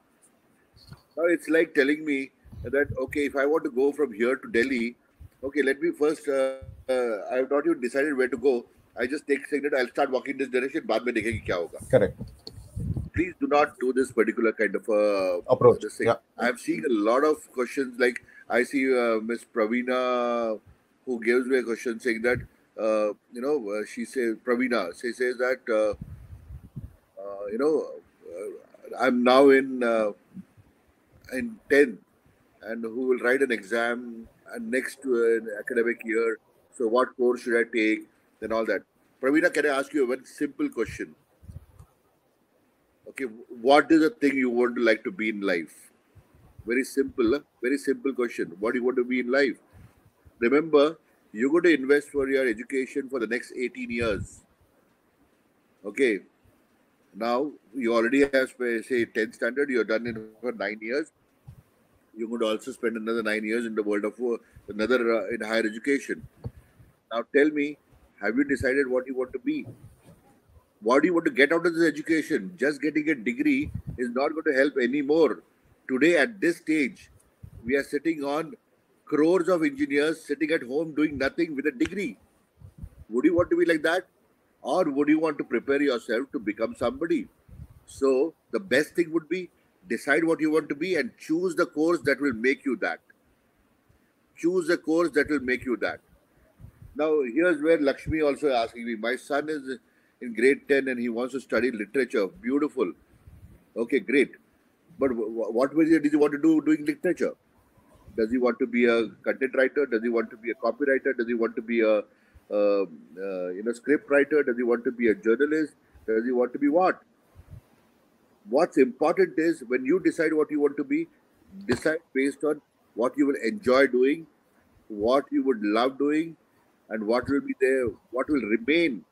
Speaker 2: Now it's like telling me that okay, if I want to go from here to Delhi, okay, let me first. I have not even decided where to go. I just take saying that I'll start walking this direction. बाद में देखेंगे क्या होगा.
Speaker 1: Correct.
Speaker 2: Please do not do this particular kind of
Speaker 1: Approach.
Speaker 2: this thing.
Speaker 1: Yeah.
Speaker 2: I'm seeing a lot of questions. Like I see Miss Praveena, who gives me a question saying that she says Praveena. She says that I'm now in 10th and who will write an exam and next to an academic year. So what course should I take and all that? Praveena, can I ask you a very simple question? Okay, what is the thing you want to like to be in life? Very simple, very simple question. What do you want to be in life? Remember, you're going to invest for your education for the next 18 years. Okay, now you already have say 10th standard, you're done in for 9 years. You could also spend another 9 years in the world of another in higher education. Now tell me, have you decided what you want to be? What do you want to get out of this education? Just getting a degree is not going to help anymore. Today, at this stage, we are sitting on crores of engineers sitting at home doing nothing with a degree. Would you want to be like that? Or would you want to prepare yourself to become somebody? So, the best thing would be decide what you want to be and choose the course that will make you that. Choose a course that will make you that. Now, here's where Lakshmi also asking me. My son is in grade 10 and he wants to study literature. Beautiful. Okay, great. But what did he want to do doing literature? Does he want to be a content writer? Does he want to be a copywriter? Does he want to be a script writer? Does he want to be a journalist? Does he want to be what? What's important is when you decide what you want to be, decide based on what you will enjoy doing, what you would love doing, and what will be there, what will remain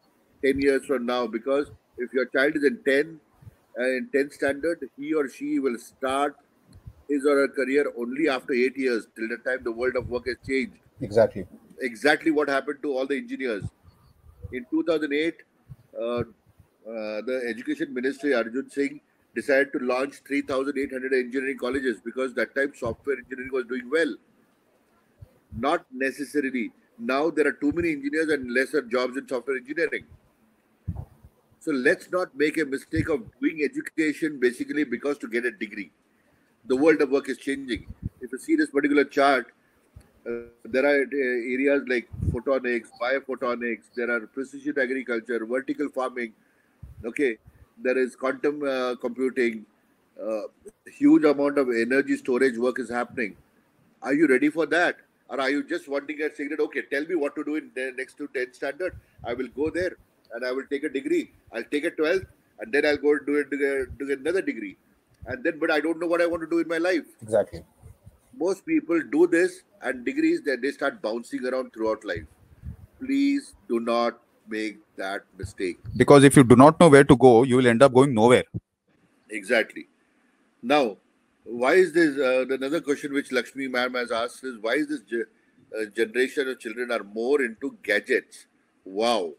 Speaker 2: 10 years from now. Because if your child is in 10th standard, he or she will start his or her career only after 8 years, till the time the world of work has changed.
Speaker 1: Exactly.
Speaker 2: Exactly what happened to all the engineers. In 2008, the Education Ministry, Arjun Singh, decided to launch 3,800 engineering colleges because that time software engineering was doing well. Not necessarily. Now there are too many engineers and lesser jobs in software engineering. So let's not make a mistake of doing education basically because to get a degree. The world of work is changing. If you see this particular chart, there are areas like photonics, biophotonics, there are precision agriculture, vertical farming. Okay, there is quantum computing, huge amount of energy storage work is happening. Are you ready for that? Or are you just wanting a saying that, okay, tell me what to do in the next to 10th standard? I will go there and I will take a degree. I'll take a 12th and then I'll go do another degree. And then, but I don't know what I want to do in my life.
Speaker 1: Exactly.
Speaker 2: Most people do this and degrees that they start bouncing around throughout life. Please do not make that mistake.
Speaker 1: Because if you do not know where to go, you will end up going nowhere.
Speaker 2: Exactly. Now, why is this? Another question which Lakshmi ma'am has asked is why is this generation of children are more into gadgets? Wow.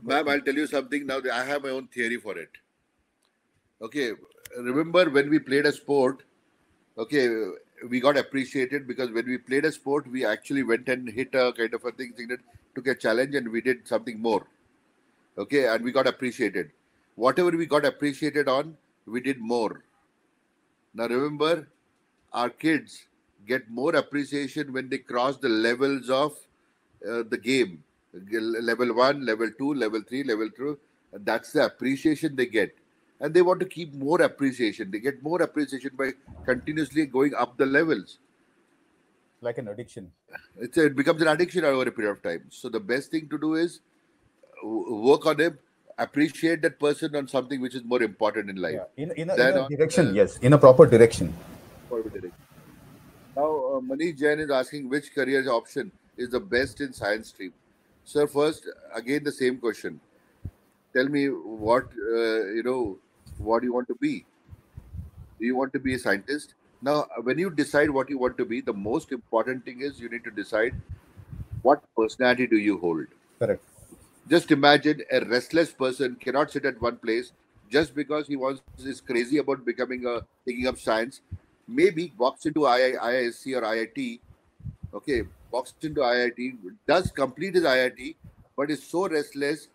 Speaker 2: Ma'am, I'll tell you something now. I have my own theory for it. Okay. Remember when we played a sport, okay, we got appreciated because when we played a sport, we actually went and hit a kind of a thing that took a challenge and we did something more. Okay, and we got appreciated. Whatever we got appreciated on, we did more. Now remember, our kids get more appreciation when they cross the levels of the game. level 1, level 2, level 3, level 2. That's the appreciation they get. And they want to keep more appreciation. They get more appreciation by continuously going up the levels.
Speaker 1: Like an addiction.
Speaker 2: It becomes an addiction over a period of time. So the best thing to do is work on him, appreciate that person on something which is more important in life.
Speaker 1: Yeah. In
Speaker 2: Then
Speaker 1: a
Speaker 2: on,
Speaker 1: direction, yes. In a proper direction.
Speaker 2: forward direction. Now, Manish Jain is asking which career option is the best in science stream. Sir, first, again the same question. Tell me what what you want to be. Do you want to be a scientist? Now, when you decide what you want to be, the most important thing is you need to decide what personality do you hold.
Speaker 1: Correct.
Speaker 2: Just imagine a restless person cannot sit at one place just because he wants is crazy about becoming taking up science. Maybe walks into IISc or IIT. Okay, walks into IIT, does complete his IIT, but is so restless,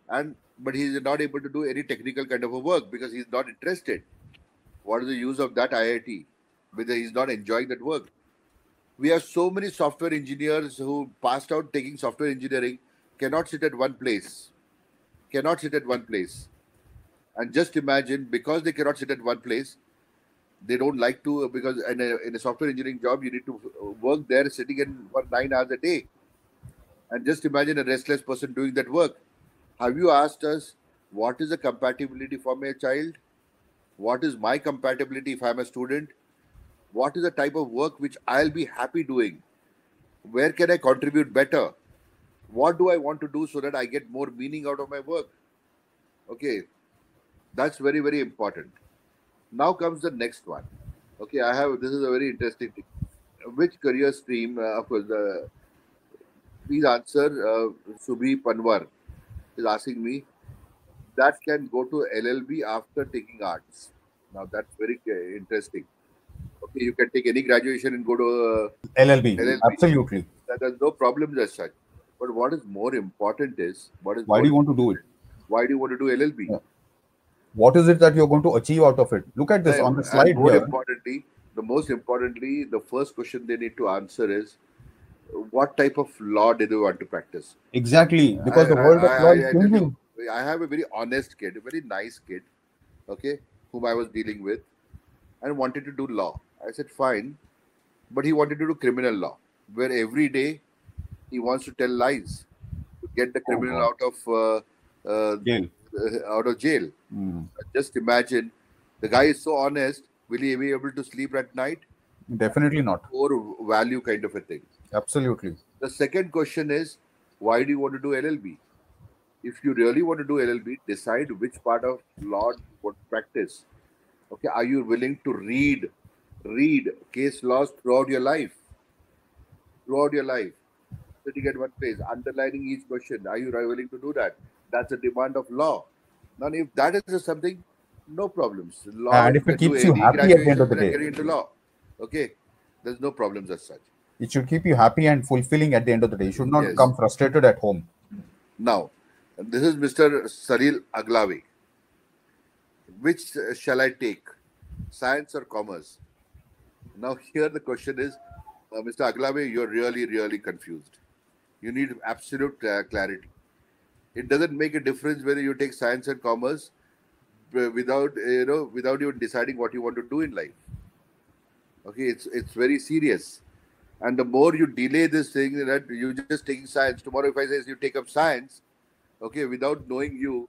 Speaker 2: and but he is not able to do any technical kind of a work because he's not interested. What is the use of that IIT? Whether he's not enjoying that work. We have so many software engineers who passed out taking software engineering, cannot sit at one place. Cannot sit at one place. And just imagine, because they cannot sit at one place, they don't like to, because in a software engineering job, you need to work there sitting in for 9 hours a day. And just imagine a restless person doing that work. Have you asked us what is the compatibility for my child? What is my compatibility if I'm a student? What is the type of work which I'll be happy doing? Where can I contribute better? What do I want to do so that I get more meaning out of my work? Okay, that's very, very important. Now comes the next one. Okay, this is a very interesting thing. Which career stream, of course, please answer. Subhi Panwar is asking me that can go to LLB after taking arts. Now that's very interesting. Okay, you can take any graduation and go to
Speaker 1: LLB.
Speaker 2: LLB.
Speaker 1: Absolutely.
Speaker 2: There's no problems as such. But what is more important is
Speaker 1: Why do you want to do it?
Speaker 2: Why do you want to do LLB?
Speaker 1: Yeah. What is it that you're going to achieve out of it? Look at this on the slide
Speaker 2: more
Speaker 1: here.
Speaker 2: Most importantly, the first question they need to answer is what type of law do they want to practice?
Speaker 1: Exactly, because the world of law is changing.
Speaker 2: I have a very honest kid, a very nice kid, okay, whom I was dealing with, and wanted to do law. I said, fine, but he wanted to do criminal law, where every day he wants to tell lies to get the criminal out of jail. Just imagine, the guy is so honest. Will he be able to sleep at night?
Speaker 1: Definitely not.
Speaker 2: Or value kind of a thing.
Speaker 1: Absolutely.
Speaker 2: The second question is, why do you want to do LLB? If you really want to do LLB, decide which part of law you want to practice. Okay, are you willing to read case laws throughout your life? Sitting at one place, underlining each question. Are you willing to do that? That's a demand of law. Now, if that is something, no problems. Law,
Speaker 1: and if it keeps you happy at the end of the day,
Speaker 2: get into law. Okay, there's no problems as such.
Speaker 1: It should keep you happy and fulfilling at the end of the day. You should not come frustrated at home.
Speaker 2: Now, this is Mr. Salil Aglavi. Which shall I take? Science or commerce? Now, here the question is, Mr. Aglavi, you're really, really confused. You need absolute clarity. It doesn't make a difference whether you take science and commerce without even deciding what you want to do in life. Okay, it's very serious. And the more you delay this thing, that you're just taking science. Tomorrow, if I say you take up science, okay, without knowing you,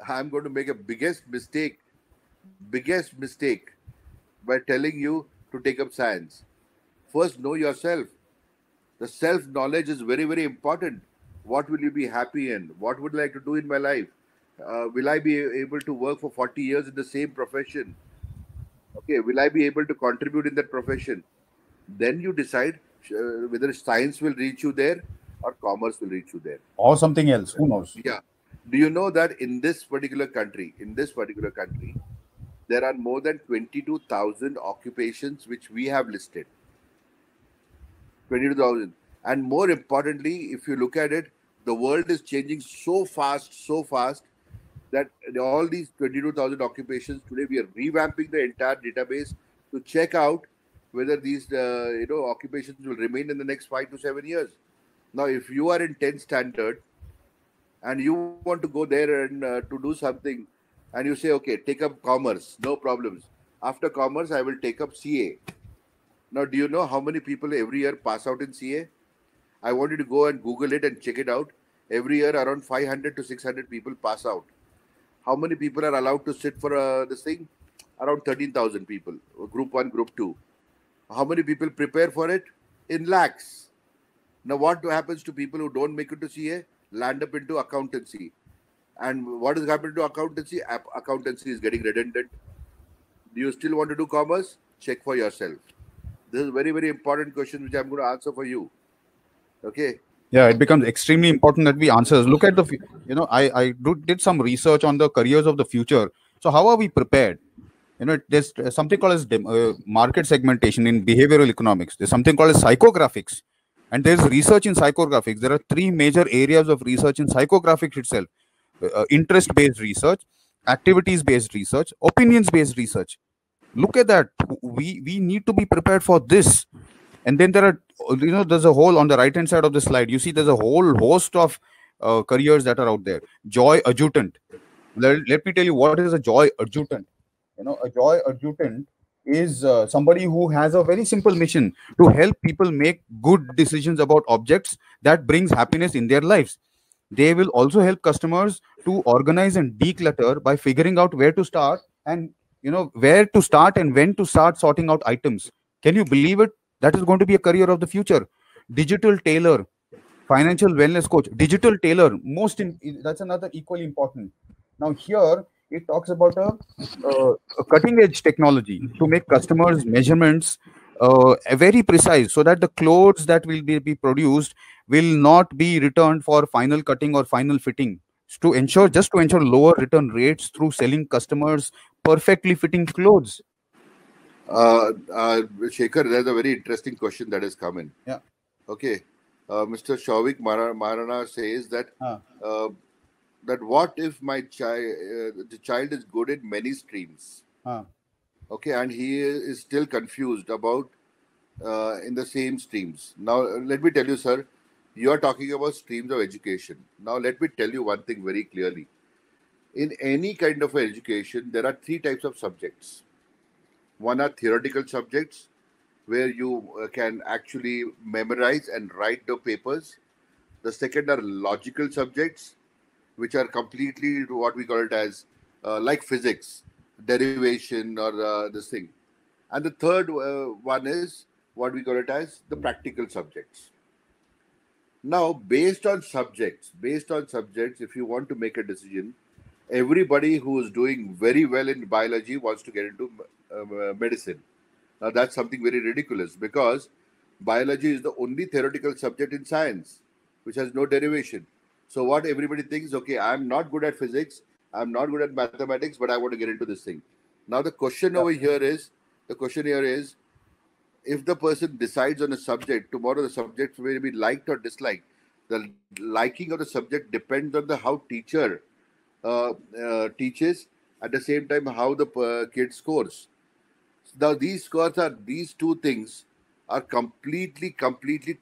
Speaker 2: I'm going to make a biggest mistake by telling you to take up science. First, know yourself. The self-knowledge is very, very important. What will you be happy in? What would I like to do in my life? Will I be able to work for 40 years in the same profession? Okay, will I be able to contribute in that profession? Then you decide whether science will reach you there or commerce will reach you there.
Speaker 1: Or something else, who knows?
Speaker 2: Yeah. Do you know that in this particular country, there are more than 22,000 occupations which we have listed. 22,000. And more importantly, if you look at it, the world is changing so fast, that all these 22,000 occupations, today we are revamping the entire database to check out whether these occupations will remain in the next 5 to 7 years. Now, if you are in 10th standard and you want to go there and to do something, and you say, okay, take up commerce, no problems. After commerce, I will take up CA. Now, do you know how many people every year pass out in CA? I want you to go and Google it and check it out. Every year, around 500 to 600 people pass out. How many people are allowed to sit for this thing? Around 13,000 people, group 1, group 2. How many people prepare for it? In lakhs. Now, what happens to people who don't make it to CA? Land up into accountancy. And what is happening to accountancy? Accountancy is getting redundant. Do you still want to do commerce? Check for yourself. This is a very, very important question which I'm going to answer for you. Okay.
Speaker 1: Yeah, it becomes extremely important that we answer. Look at did some research on the careers of the future. So how are we prepared? There's something called as market segmentation in behavioral economics. There's something called as psychographics, and there's research in psychographics. There are three major areas of research in psychographics itself: interest-based research, activities-based research, opinions-based research. Look at that. We need to be prepared for this. And then there are, there's a whole, on the right hand side of the slide, you see there's a whole host of careers that are out there. Joy adjutant. Let me tell you what is a joy adjutant. A joy adjutant is somebody who has a very simple mission to help people make good decisions about objects that brings happiness in their lives. They will also help customers to organize and declutter by figuring out where to start and where to start and when to start sorting out items. Can you believe it? That is going to be a career of the future. Digital tailor, financial wellness coach, digital tailor, that's another equally important. Now here it talks about a cutting edge technology to make customers measurements very precise, so that the clothes that will be produced will not be returned for final cutting or final fitting, to ensure lower return rates through selling customers perfectly fitting clothes.
Speaker 2: Shekhar, there's a very interesting question that has come in.
Speaker 1: Yeah.
Speaker 2: Okay. Mr. Shavik Marana says that that what if my the child is good in many streams? Okay, and he is still confused about in the same streams. Now, let me tell you, sir, you are talking about streams of education. Now, let me tell you one thing very clearly. In any kind of education, there are three types of subjects. One are theoretical subjects, where you can actually memorize and write the papers. The second are logical subjects, which are completely what we call it as like physics, derivation or this thing. And the third one is what we call it as the practical subjects. Now, based on subjects, if you want to make a decision, everybody who is doing very well in biology wants to get into medicine. Now, that's something very ridiculous, because biology is the only theoretical subject in science which has no derivation. So what everybody thinks, okay, I'm not good at physics, I'm not good at mathematics, but I want to get into this thing. Now, the question here is, if the person decides on a subject, tomorrow the subject may be liked or disliked. The liking of the subject depends on how teacher teaches, at the same time how the kid scores. Now, these two things are completely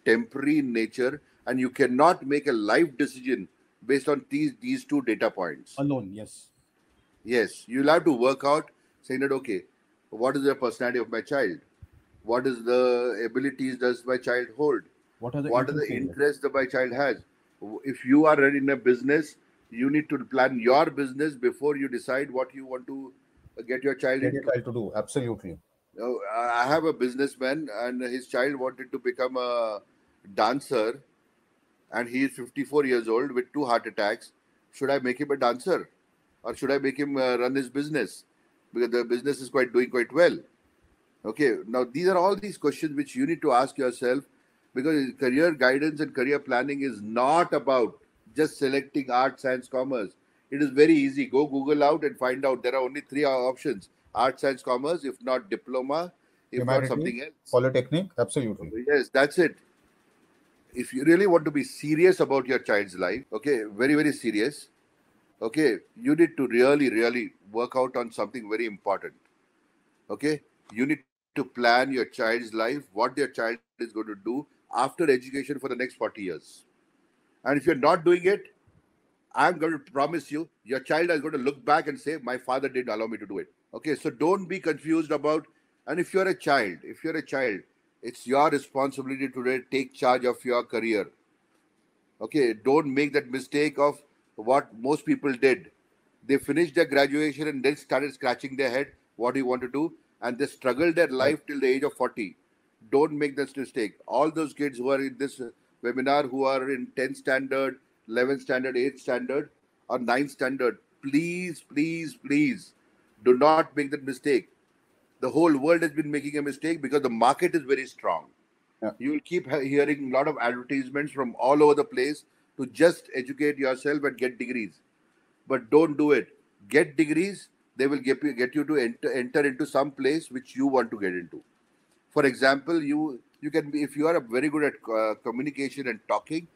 Speaker 2: temporary in nature, and you cannot make a life decision based on these two data points
Speaker 1: alone.
Speaker 2: Yes, you'll have to work out, saying that, okay, what is the personality of my child? What is the abilities does my child hold? What are the interests that my child has? If you are in a business, you need to plan your business before you decide what you want to get your child
Speaker 1: to do. Absolutely.
Speaker 2: I have a businessman, and his child wanted to become a dancer, and he is 54 years old with 2 heart attacks. Should I make him a dancer, or should I make him run his business? Because the business is doing quite well. Okay, now these are all these questions which you need to ask yourself, because career guidance and career planning is not about just selecting art, science, commerce. It is very easy. Go Google out and find out. There are only 3 options: art, science, commerce, if not diploma, if not something else.
Speaker 1: Polytechnic, absolutely.
Speaker 2: Yes, that's it. If you really want to be serious about your child's life, okay, very, very serious, okay, you need to really work out on something very important. Okay, you need to plan your child's life, what your child is going to do after education for the next 40 years. And if you're not doing it, I'm going to promise you, your child is going to look back and say, my father didn't allow me to do it. Okay, so don't be confused about, and if you're a child, it's your responsibility to take charge of your career. Okay, don't make that mistake of what most people did. They finished their graduation and then started scratching their head, what do you want to do? And they struggled their
Speaker 1: Right.
Speaker 2: life till the age of 40. Don't make this mistake. All those kids who are in this webinar, who are in 10th standard, 11th standard, 8th standard, or 9th standard, please, please, please do not make that mistake. The whole world has been making a mistake because the market is very strong.
Speaker 1: Yeah.
Speaker 2: You will keep hearing a lot of advertisements from all over the place to just educate yourself and get degrees. But don't do it. Get degrees, they will get you to enter into some place which you want to get into. For example, you can be, if you are very good at communication and talking,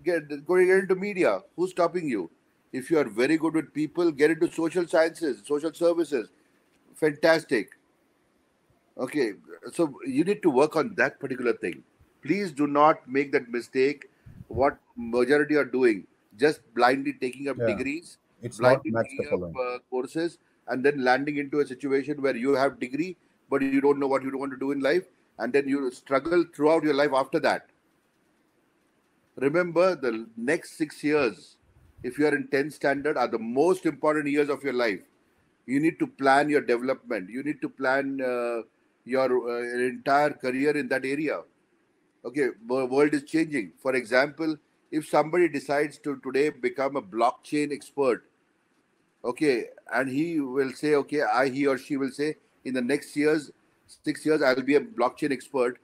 Speaker 2: get into media. Who's stopping you? If you are very good with people, get into social sciences, social services. Fantastic. Okay, so you need to work on that particular thing. Please do not make that mistake. What majority are doing, just blindly taking up
Speaker 1: Yeah.
Speaker 2: degrees,
Speaker 1: It's not
Speaker 2: blindly
Speaker 1: match the
Speaker 2: taking up
Speaker 1: following.
Speaker 2: courses, and then landing into a situation where you have degree, but you don't know what you want to do in life, and then you struggle throughout your life after that. Remember, the next 6 years, if you are in 10th standard, are the most important years of your life. You need to plan your development. You need to plan your entire career in that area. Okay, world is changing. For example, if somebody decides to today become a blockchain expert, okay, and he will say, okay, he or she will say, in the next 6 years, I'll be a blockchain expert.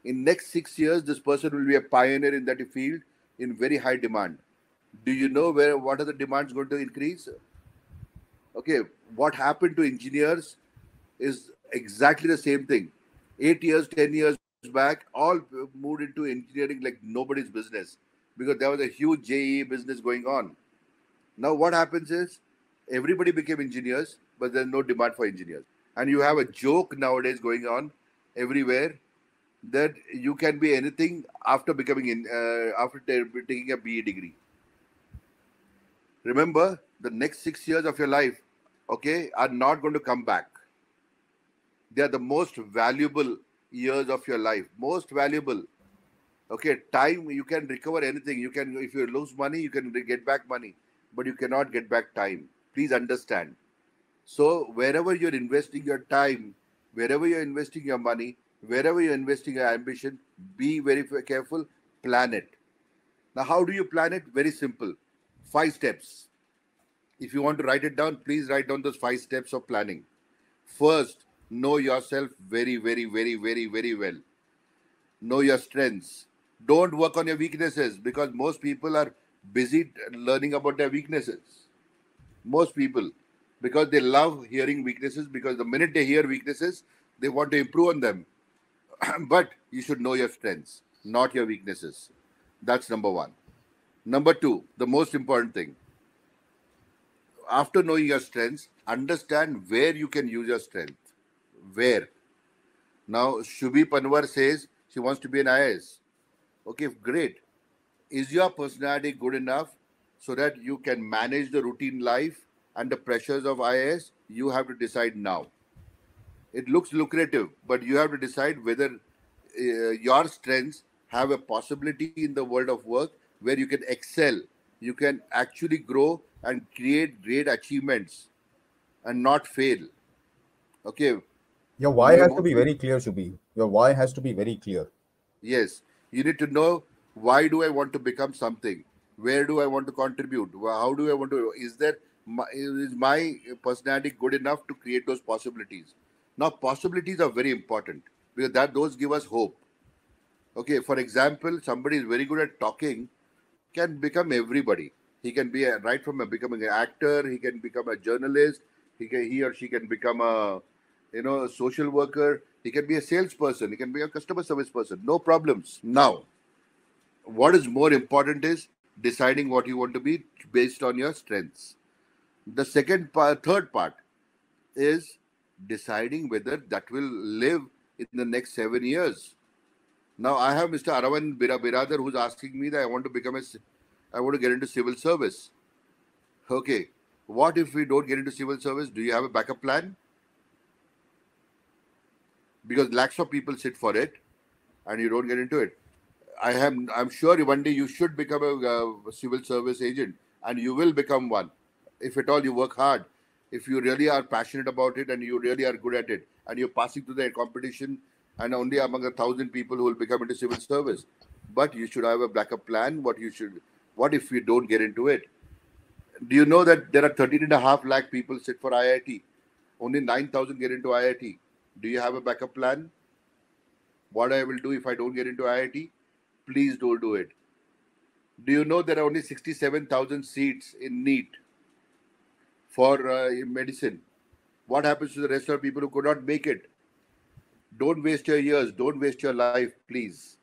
Speaker 2: In next 6 years, this person will be a pioneer in that field in very high demand. Do you know what are the demands going to increase? Okay, what happened to engineers is exactly the same thing. 8 years, 10 years back, all moved into engineering like nobody's business because there was a huge JEE business going on. Now, what happens is everybody became engineers, but there's no demand for engineers. And you have a joke nowadays going on everywhere that you can be anything after becoming after taking a BE degree. Remember, the next 6 years of your life, okay, are not going to come back. They are the most valuable years of your life. Most valuable. Okay, time, you can recover anything. You can, if you lose money, you can get back money, but you cannot get back time. Please understand. So wherever you're investing your time, wherever you're investing your money, wherever you're investing your ambition, be very careful. Plan it. Now, how do you plan it? Very simple. 5 steps. If you want to write it down, please write down those 5 steps of planning. First, know yourself very, very, very, very, very well. Know your strengths. Don't work on your weaknesses because most people are busy learning about their weaknesses. Most people, because they love hearing weaknesses, because the minute they hear weaknesses, they want to improve on them. But you should know your strengths, not your weaknesses. That's number one. Number two, the most important thing, after knowing your strengths, understand where you can use your strength. Where? Now, Shubhi Panwar says she wants to be an IAS. Okay, great. Is your personality good enough so that you can manage the routine life and the pressures of IAS? You have to decide now. It looks lucrative, but you have to decide whether your strengths have a possibility in the world of work where you can excel, you can actually grow and create great achievements and not fail. Okay,
Speaker 1: Your why
Speaker 2: you
Speaker 1: has to
Speaker 2: want
Speaker 1: be
Speaker 2: to,
Speaker 1: very clear, Shubhi. Your why has to be very clear.
Speaker 2: yes, you need to know, why do I want to become something? Where do I want to contribute? How do I want to? Is my personality good enough to create those possibilities? Now, possibilities are very important because those give us hope. Okay, for example, somebody is very good at talking, can become everybody. He can be right from becoming an actor. He can become a journalist. He or she can become a social worker. He can be a salesperson. He can be a customer service person. No problems. Now, what is more important is deciding what you want to be based on your strengths. The third part is deciding whether that will live in the next 7 years. Now I have Mr. Aravind Biradar who's asking me that I want to get into civil service. Okay, what if we don't get into civil service? Do you have a backup plan? Because lakhs of people sit for it, and you don't get into it. I'm sure one day you should become a civil service agent, and you will become one, if at all you work hard. If you really are passionate about it and you really are good at it, and you're passing through the competition, and only among 1,000 people who will become into civil service. But you should have a backup plan. What if you don't get into it? Do you know that there are 13.5 lakh people sit for IIT? Only 9,000 get into IIT. Do you have a backup plan? What I will do if I don't get into IIT? Please don't do it. Do you know there are only 67,000 seats in NEET for medicine? What happens to the rest of the people who could not make it? Don't waste your years. Don't waste your life, please.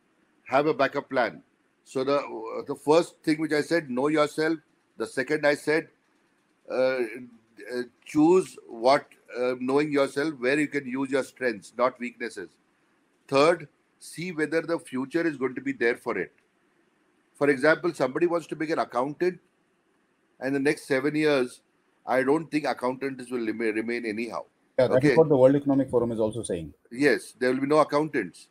Speaker 2: Have a backup plan. So the first thing which I said, know yourself. The second I said, choose knowing yourself, where you can use your strengths, not weaknesses. Third, see whether the future is going to be there for it. For example, somebody wants to become an accountant, and the next 7 years, I don't think accountants will remain anyhow.
Speaker 1: Yeah, that is what the World Economic Forum is also saying.
Speaker 2: Yes, there will be no accountants.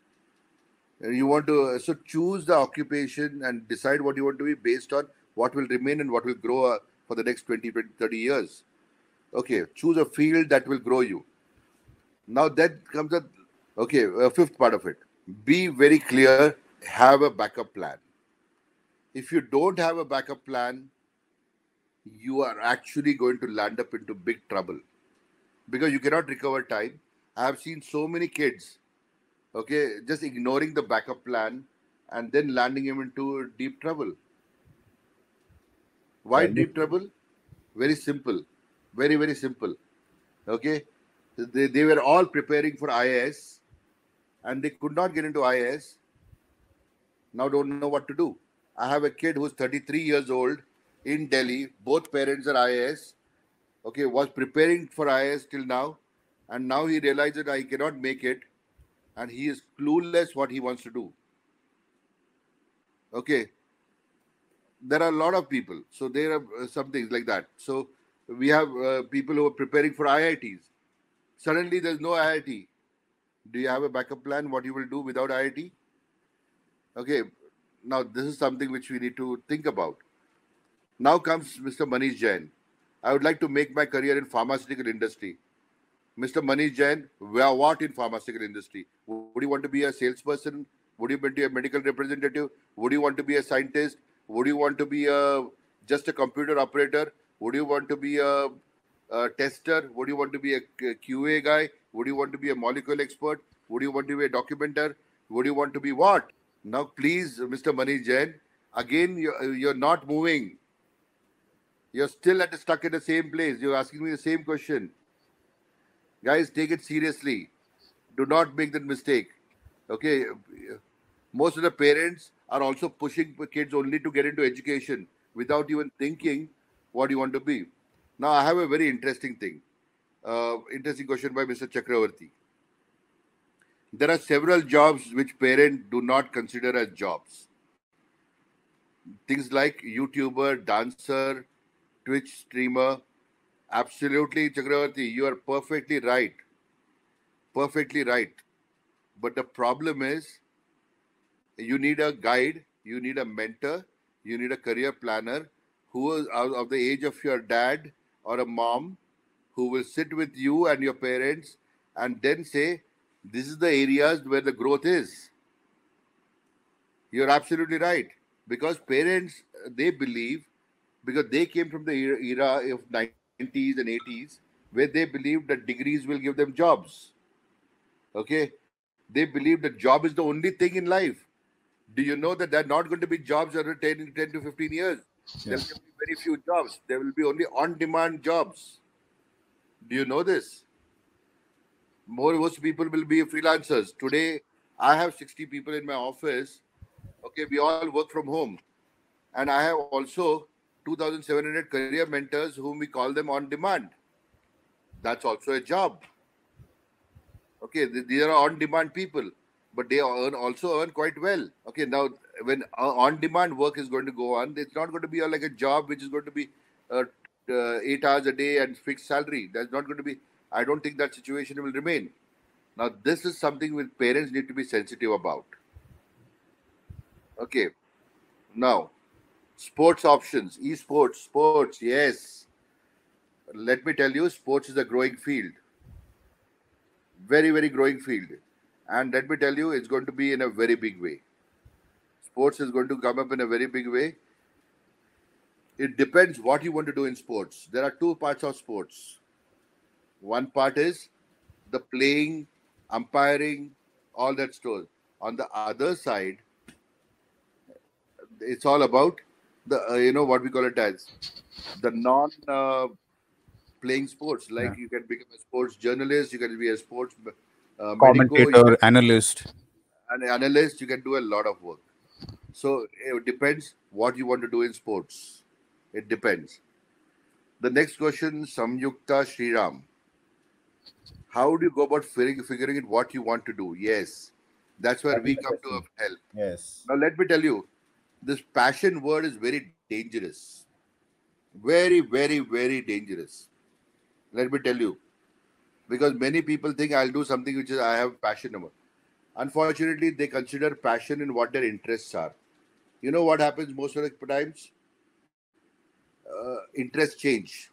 Speaker 2: You want to so choose the occupation and decide what you want to be based on what will remain and what will grow for the next 20, 30 years. Okay, choose a field that will grow you. Now that comes the fifth part of it. Be very clear, have a backup plan. If you don't have a backup plan, you are actually going to land up into big trouble because you cannot recover time. I have seen so many kids, just ignoring the backup plan and then landing him into deep trouble. Why deep trouble? Very simple. Very, very simple. Okay. They were all preparing for IAS and they could not get into IAS. Now don't know what to do. I have a kid who's 33 years old in Delhi. Both parents are IAS. Okay, was preparing for IAS till now. And now he realized that I cannot make it. And he is clueless what he wants to do. Okay. There are a lot of people. So there are some things like that. So we have people who are preparing for IITs. Suddenly there's no IIT. Do you have a backup plan? What you will do without IIT? Okay. Now this is something which we need to think about. Now comes Mr. Manish Jain. I would like to make my career in pharmaceutical industry. Mr. Manish Jain, what in pharmaceutical industry? Would you want to be a salesperson? Would you want to be a medical representative? Would you want to be a scientist? Would you want to be just a computer operator? Would you want to be a tester? Would you want to be a QA guy? Would you want to be a molecule expert? Would you want to be a documenter? Would you want to be what? Now, please, Mr. Manish Jain, again, you're not moving. You're still stuck in the same place. You're asking me the same question. Guys, take it seriously. Do not make that mistake. Okay. Most of the parents are also pushing kids only to get into education without even thinking what you want to be. Now, I have a very interesting thing. Interesting question by Mr. Chakravarti. There are several jobs which parents do not consider as jobs. Things like YouTuber, dancer, Twitch streamer. Absolutely, Chakravarti, you are perfectly right. Perfectly right. But the problem is, you need a guide, you need a mentor, you need a career planner who is of the age of your dad or a mom who will sit with you and your parents and then say, this is the areas where the growth is. You're absolutely right. Because parents, they believe, because they came from the era of 90s and 80s, where they believed that degrees will give them jobs. Okay? They believe that job is the only thing in life. Do you know that there are not going to be jobs over 10 to 15 years? Yes. There will be very few jobs. There will be only on-demand jobs. Do you know this? Most people will be freelancers. Today, I have 60 people in my office. Okay, we all work from home. And I have also 2,700 career mentors whom we call them on demand. That's also a job. Okay, these are on-demand people. but they also earn quite well. Okay, now when on-demand work is going to go on, it's not going to be like a job which is going to be uh, 8 hours a day and fixed salary. That's not going to be. I don't think that situation will remain. Now, this is something which parents need to be sensitive about. Okay, now sports options, esports, sports. Yes, let me tell you, sports is a growing field, very growing field, and let me tell you, it's going to be in a very big way. Sports is going to come up in a very big way. It depends what you want to do in sports. There are two parts of sports. One part is the playing, umpiring, all that stuff. On the other side, it's all about the what we call it as the non playing sports.
Speaker 1: Yeah.
Speaker 2: Like you can become a sports journalist, you can be a sports medico, you
Speaker 1: Commentator,
Speaker 2: can
Speaker 1: analyst.
Speaker 2: an analyst, you can do a lot of work. So it depends what you want to do in sports. It depends. The next question, Samyukta Sriram. How do you go about figuring out what you want to do? Yes, that's where
Speaker 1: That is
Speaker 2: we
Speaker 1: the
Speaker 2: come to
Speaker 1: question.
Speaker 2: help.
Speaker 1: Yes.
Speaker 2: Now, let me tell you, this passion word is very dangerous. Very dangerous. Let me tell you, because many people think I'll do something which is I have passion about. Unfortunately, they consider passion in what their interests are. You know what happens most of the times? Interests change.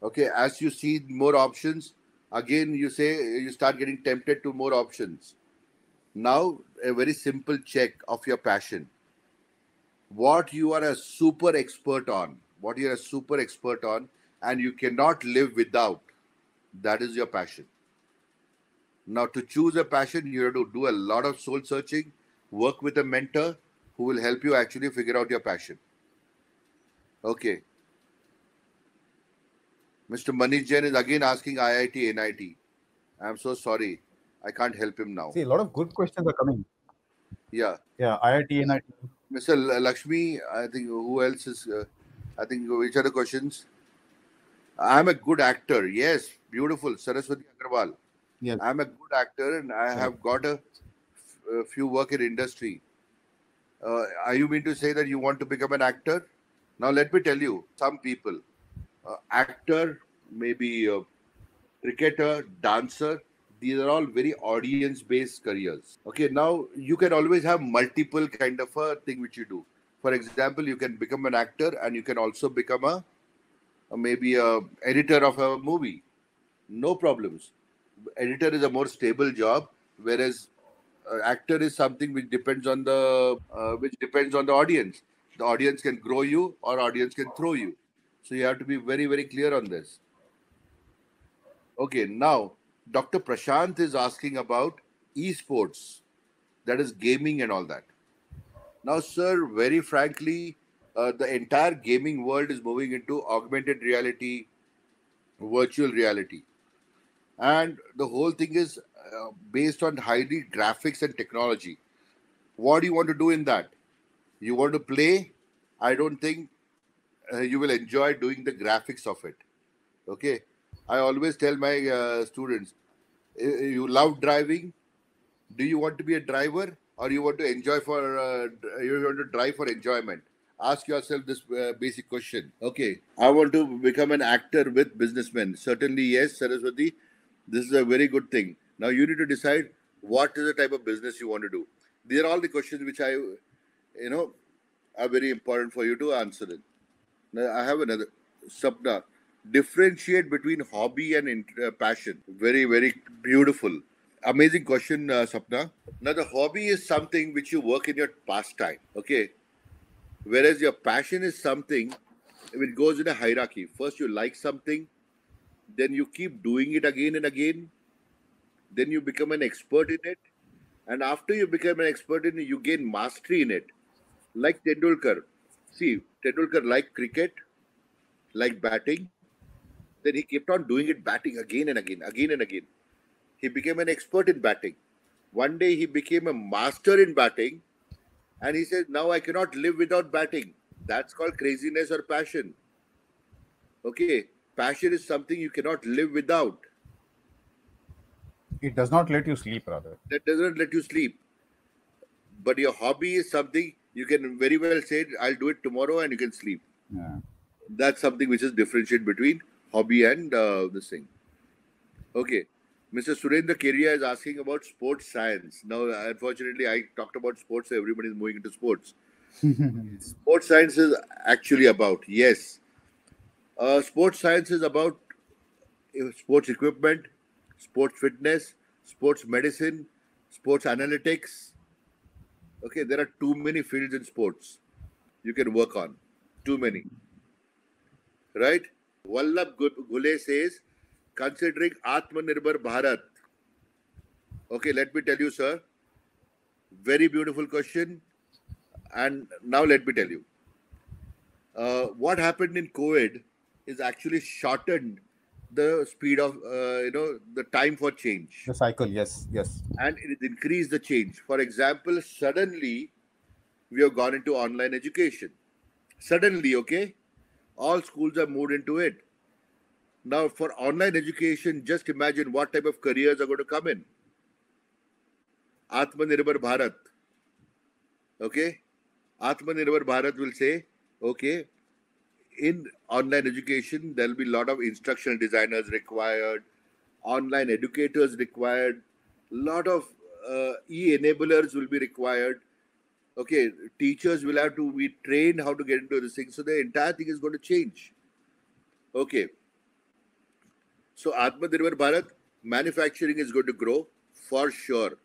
Speaker 2: Okay, as you see more options, again you say you start getting tempted to more options. Now, a very simple check of your passion. What you are a super expert on, what you are a super expert on, and you cannot live without. That is your passion. Now, to choose a passion, you have to do a lot of soul searching, work with a mentor who will help you actually figure out your passion. Okay. Mr. Manish Jain is again asking IIT, NIT. I'm so sorry. I can't help him now.
Speaker 1: See, a lot of good questions are coming.
Speaker 2: Yeah.
Speaker 1: Yeah, IIT, NIT.
Speaker 2: Mr. Lakshmi, I think who else is, I think which are the questions? I'm a good actor. Yes, beautiful. Saraswati Agarwal.
Speaker 1: Yes,
Speaker 2: I'm a good actor and I
Speaker 1: correct.
Speaker 2: have got a few work in industry. Are you mean to say that you want to become an actor? Now, let me tell you, some people, actor, maybe a cricketer, dancer, these are all very audience based careers. Okay, now you can always have multiple kind of a thing which you do. For example, you can become an actor and you can also become maybe a editor of a movie. No problems. Editor is a more stable job, whereas actor is something which depends on the audience. The audience can grow you or audience can throw you. So you have to be very clear on this. Okay, now Dr. Prashant is asking about esports, that is gaming and all that. Now, sir, very frankly, the entire gaming world is moving into augmented reality, virtual reality, and the whole thing is based on highly graphics and technology. What do you want to do in that? You want to play? I don't think you will enjoy doing the graphics of it. Okay, I always tell my students, you love driving. Do you want to be a driver or you want to enjoy for you want to drive for enjoyment? Ask yourself this basic question. Okay, I want to become an actor with businessmen. Certainly, yes, Saraswati. This is a very good thing. Now you need to decide what is the type of business you want to do. These are all the questions which are very important for you to answer it. Now, I have another. Sapna, differentiate between hobby and passion. Very beautiful. Amazing question, Sapna. Now, the hobby is something which you work in your pastime, okay? Whereas your passion is something which goes in a hierarchy. First, you like something, then you keep doing it again and again, then you become an expert in it, and after you become an expert in it, you gain mastery in it. Like Tendulkar. See, Tendulkar liked cricket, like batting, then he kept on doing it batting again and again, again and again. He became an expert in batting. One day he became a master in batting, and he said, now I cannot live without batting. That's called craziness or passion. Okay, passion is something you cannot live without.
Speaker 1: It does not let you sleep, rather.
Speaker 2: That doesn't let you sleep. But your hobby is something you can very well say, I'll do it tomorrow, and you can sleep.
Speaker 1: Yeah.
Speaker 2: That's something which is differentiate between hobby and this thing. Okay. Mr. Surendra Keria is asking about sports science. Now, unfortunately, I talked about sports, so everybody is moving into sports. Sports science is actually about, yes. Sports science is about sports equipment, sports fitness, sports medicine, sports analytics. Okay, there are too many fields in sports you can work on. Too many. Right? Vallabh Gule says, considering Atmanirbhar Bharat. Okay, let me tell you, sir. Very beautiful question. And now let me tell you. What happened in COVID is actually shortened the speed of, the time for change.
Speaker 1: The cycle, yes, yes.
Speaker 2: And it increased the change. For example, suddenly we have gone into online education. Suddenly, okay? All schools have moved into it. Now, for online education, just imagine what type of careers are going to come in. Atmanirbhar Bharat. Okay? Atmanirbhar Bharat will say, okay, in online education, there will be a lot of instructional designers required, online educators required, a lot of e-enablers will be required. Okay, teachers will have to be trained how to get into this thing. So the entire thing is going to change. Okay. So Atmanirbhar Bharat, manufacturing is going to grow for sure.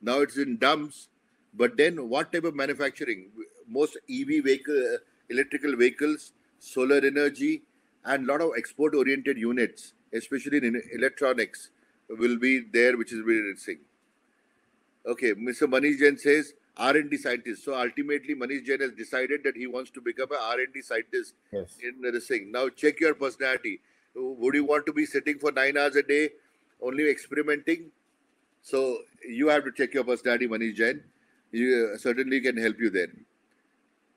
Speaker 2: Now it's in dumps, but then what type of manufacturing? Most EV vehicle, electrical vehicles, solar energy, and a lot of export-oriented units, especially in electronics, will be there, which is very interesting. Okay, Mr. Manish Jain says R&D scientist. So ultimately, Manish Jain has decided that he wants to become an R&D scientist
Speaker 1: Yes.
Speaker 2: in this thing. Now check your personality. Would you want to be sitting for 9 hours a day, only experimenting? So you have to check your personality, Manish Jain. You certainly can help you there.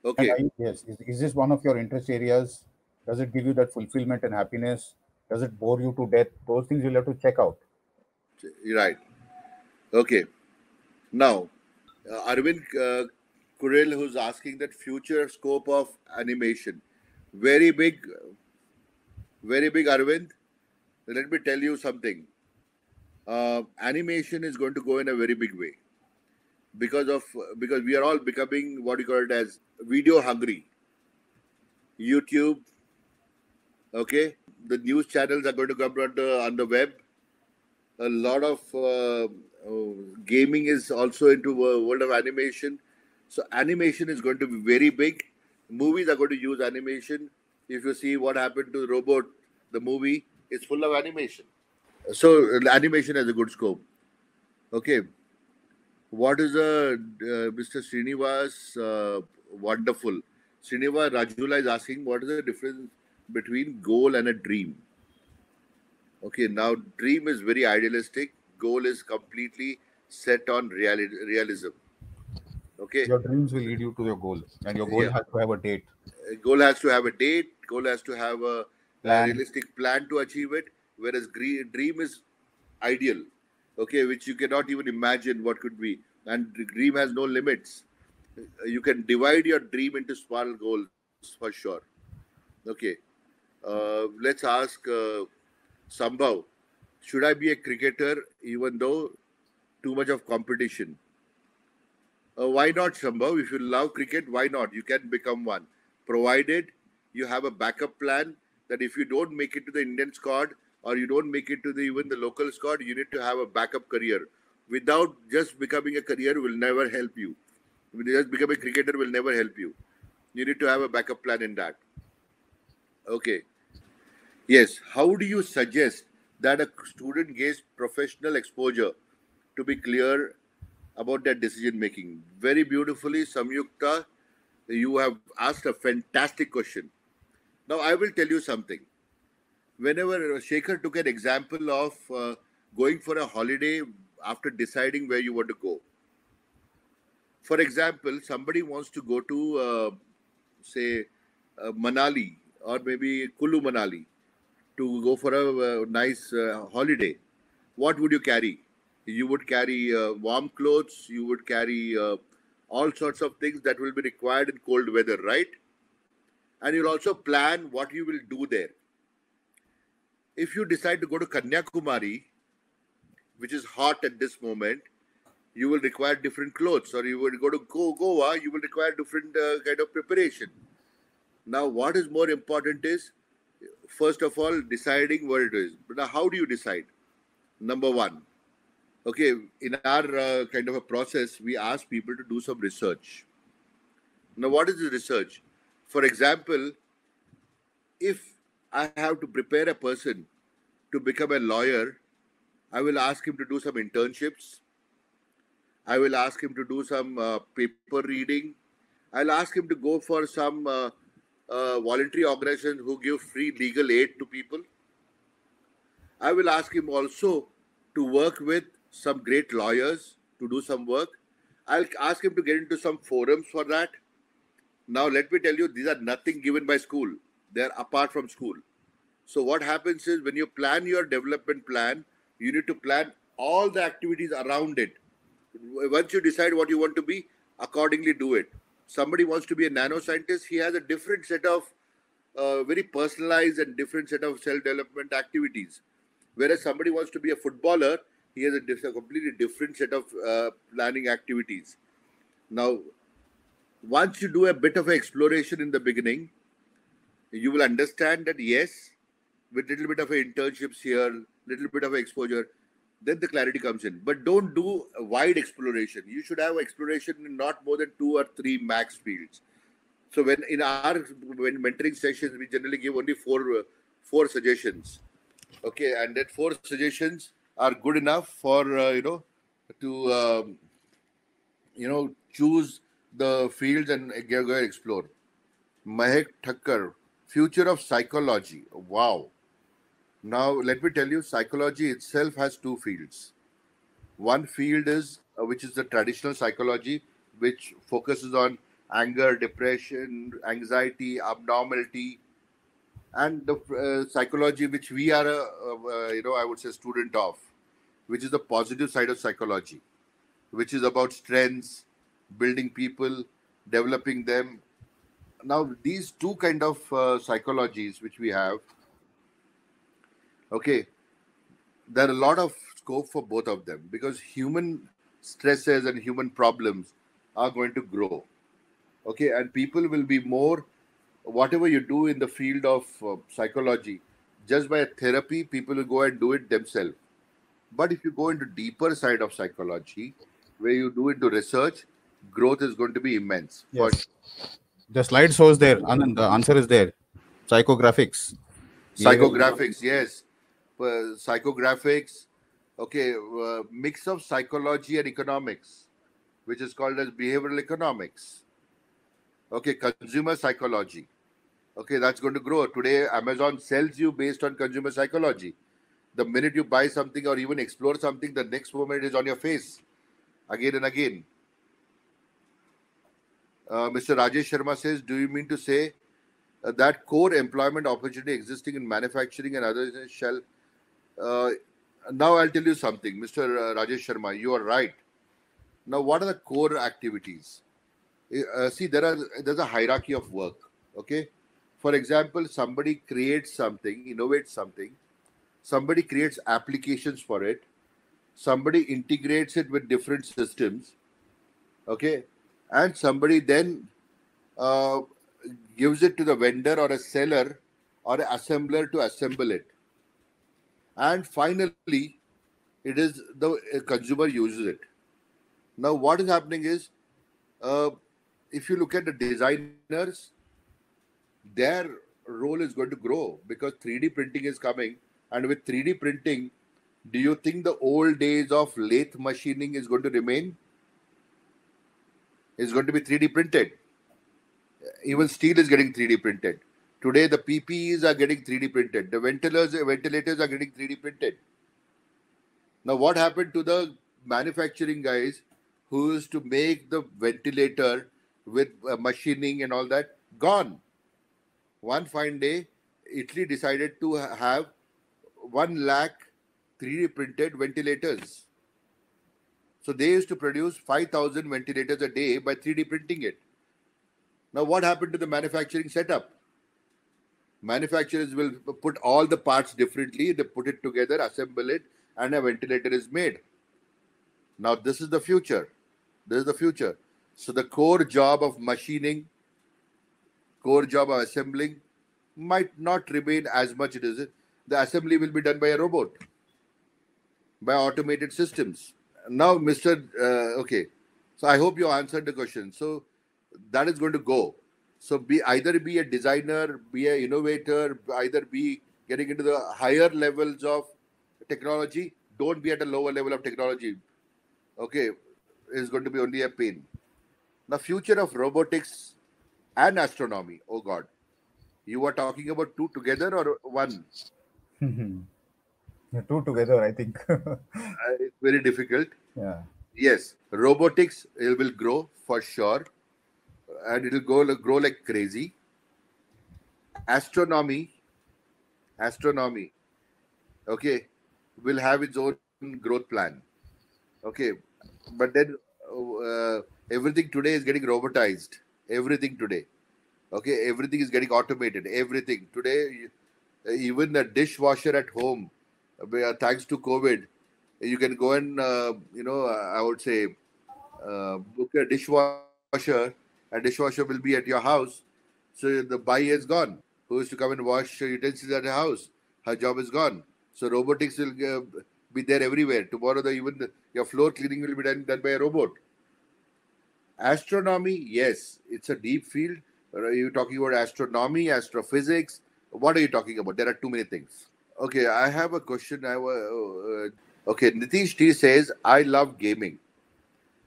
Speaker 2: Okay.
Speaker 1: And yes, is this one of your interest areas? Does it give you that fulfillment and happiness? Does it bore you to death? Those things you'll have to check out.
Speaker 2: Right. Okay. Now, Arvind Kurel, who's asking that future scope of animation. Very big, Arvind. Let me tell you something. Animation is going to go in a very big way because we are all becoming what you call it as video hungry. YouTube, okay, the news channels are going to come on the web. A lot of gaming is also into world of animation. So animation is going to be very big. Movies are going to use animation. If you see what happened to Robot, the movie is full of animation. So animation has a good scope. Okay. What is Mr. Srinivas? Wonderful. Srinivas Rajula is asking what is the difference between goal and a dream? Okay, now dream is very idealistic. Goal is completely set on realism. Okay.
Speaker 1: Your dreams will lead you to your goal, and your goal has to have a date.
Speaker 2: Goal has to have a date. Goal has to have a
Speaker 1: Plan.
Speaker 2: realistic plan to achieve it. Whereas dream is ideal, okay, which you cannot even imagine what could be. And dream has no limits. You can divide your dream into small goals for sure. Okay. Let's ask Sambhav. Should I be a cricketer even though too much of competition? Why not, Sambhav? If you love cricket, why not? You can become one, provided you have a backup plan that if you don't make it to the Indian squad or you don't make it to even the local squad, you need to have a backup career. Without just becoming a career will never help you. Just becoming a cricketer will never help you. You need to have a backup plan in that. Okay. Yes. How do you suggest that a student gets professional exposure to be clear about their decision making? Very beautifully, Samyukta, you have asked a fantastic question. Now, I will tell you something. Whenever Shekhar took an example of going for a holiday after deciding where you want to go. For example, somebody wants to go to, say, Manali or maybe Kulu Manali to go for a nice holiday. What would you carry? You would carry warm clothes. You would carry all sorts of things that will be required in cold weather, right? And you'll also plan what you will do there. If you decide to go to Kanyakumari, which is hot at this moment, you will require different clothes. Or you will go to Goa, you will require different kind of preparation. Now, what is more important is, first of all, deciding what it is. But now, how do you decide? Number one, okay, in our kind of a process, we ask people to do some research. Now, what is the research? For example, if I have to prepare a person to become a lawyer, I will ask him to do some internships. I will ask him to do some paper reading. I'll ask him to go for some voluntary organizations who give free legal aid to people. I will ask him also to work with some great lawyers to do some work. I'll ask him to get into some forums for that. Now, let me tell you, these are nothing given by school. They are apart from school. So what happens is, when you plan your development plan, you need to plan all the activities around it. Once you decide what you want to be, accordingly do it. Somebody wants to be a nanoscientist, he has a different set of very personalized and different set of self-development activities. Whereas somebody wants to be a footballer, he has a completely different set of planning activities. Now, once you do a bit of exploration in the beginning, you will understand that yes, with little bit of internships here, little bit of exposure, then the clarity comes in. But don't do a wide exploration. You should have exploration in not more than 2 or 3 max fields. So when mentoring sessions, we generally give only four suggestions. Okay, and that 4 suggestions are good enough for to choose the fields and go explore. Mahek Thakkar, Future of Psychology. Wow. Now, let me tell you, psychology itself has 2 fields. One field is, which is the traditional psychology, which focuses on anger, depression, anxiety, abnormality, and the psychology which we are, I would say, student of, which is the positive side of psychology, which is about strengths, building people, developing them. Now, these 2 kind of psychologies which we have, okay, there are a lot of scope for both of them, because human stresses and human problems are going to grow. Okay, and people will be more, whatever you do in the field of psychology, just by a therapy, people will go and do it themselves. But if you go into deeper side of psychology, where you do into research, growth is going to be immense.
Speaker 1: Yes. The slide shows there, and the answer is there. Psychographics.
Speaker 2: Psychographics, yes. Psychographics, okay, mix of psychology and economics, which is called as behavioral economics. Okay, consumer psychology. Okay, that's going to grow. Today, Amazon sells you based on consumer psychology. The minute you buy something or even explore something, the next moment is on your face, again and again. Mr. Rajesh Sharma says, do you mean to say that core employment opportunity existing in manufacturing and others shall... now I'll tell you something, Mr. Rajesh Sharma, you are right. Now, what are the core activities? See, there's a hierarchy of work. Okay, for example, somebody creates something, innovates something, somebody creates applications for it, somebody integrates it with different systems, okay, and somebody then gives it to the vendor or a seller or an assembler to assemble it. And finally, it is the consumer uses it. Now, what is happening is, if you look at the designers, their role is going to grow because 3D printing is coming. And with 3D printing, do you think the old days of lathe machining is going to remain? It's going to be 3D printed. Even steel is getting 3D printed. Today, the PPEs are getting 3D printed. The ventilators are getting 3D printed. Now, what happened to the manufacturing guys who used to make the ventilator with machining and all that? Gone. One fine day, Italy decided to have 1 lakh 3D printed ventilators. So they used to produce 5,000 ventilators a day by 3D printing it. Now what happened to the manufacturing setup? Manufacturers will put all the parts differently, they put it together, assemble it, and a ventilator is made. Now this is the future. This is the future. So the core job of machining, core job of assembling might not remain as much it is. The assembly will be done by a robot, by automated systems. Now, Mr. Okay, so I hope you answered the question. So that is going to go. So either be a designer, be an innovator, either be getting into the higher levels of technology. Don't be at a lower level of technology. Okay, is going to be only a pain. The future of robotics and astronomy. Oh God, you are talking about two together or one?
Speaker 1: Yeah, two together, I think.
Speaker 2: It's very difficult.
Speaker 1: Yeah.
Speaker 2: Yes, robotics it will grow for sure, and it will grow like crazy. Astronomy, okay, will have its own growth plan. Okay, but then everything today is getting robotized. Everything today, okay, everything is getting automated. Everything today, even the dishwasher at home, thanks to COVID, you can go and I would say book a dishwasher. A dishwasher will be at your house, so the buy is gone. Who is to come and wash utensils at the house? Her job is gone. So robotics will be there everywhere. Tomorrow, your floor cleaning will be done by a robot. Astronomy, yes, it's a deep field. Are you talking about astronomy, astrophysics? What are you talking about? There are too many things. Okay, I have a question. Okay, Nitish T says, I love gaming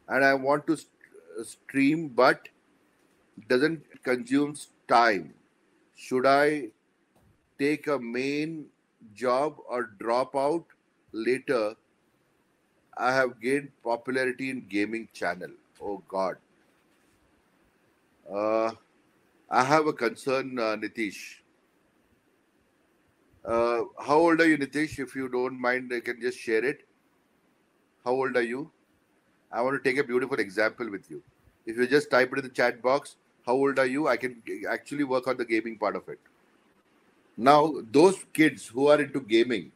Speaker 2: and I want to stream, but doesn't consume time. Should I take a main job or drop out later? I have gained popularity in gaming channel. Oh God. Uh, I have a concern, Nitish. How old are you, Nitish? If you don't mind, I can just share it. How old are you? I want to take a beautiful example with you. If you just type it in the chat box, how old are you? I can actually work on the gaming part of it. Now, those kids who are into gaming,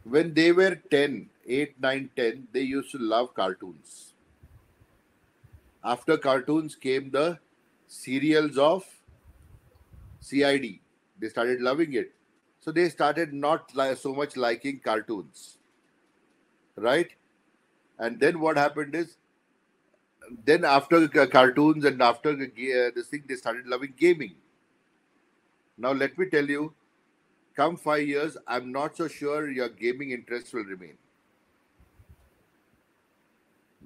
Speaker 2: when they were 10, 8, 9, 10, they used to love cartoons. After cartoons came the serials of CID. They started loving it. So they started not so much liking cartoons. Right? And then what happened is, then after cartoons and after this thing, they started loving gaming. Now, let me tell you, come 5 years, I'm not so sure your gaming interest will remain.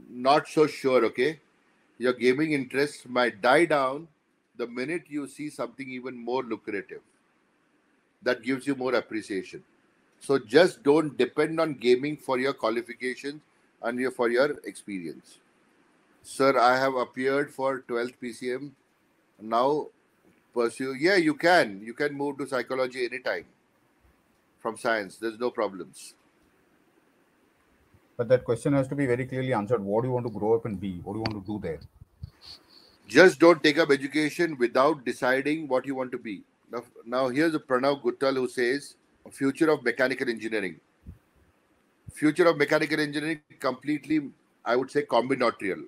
Speaker 2: Not so sure, okay? Your gaming interest might die down the minute you see something even more lucrative that gives you more appreciation. So just don't depend on gaming for your qualifications and for your experience. Sir, I have appeared for 12th PCM. Now pursue. Yeah, you can. You can move to psychology anytime from science. There's no problems.
Speaker 1: But that question has to be very clearly answered. What do you want to grow up and be? What do you want to do there?
Speaker 2: Just don't take up education without deciding what you want to be. Now here's a Pranav Guttal who says, future of mechanical engineering. Future of mechanical engineering completely, I would say, combinatorial.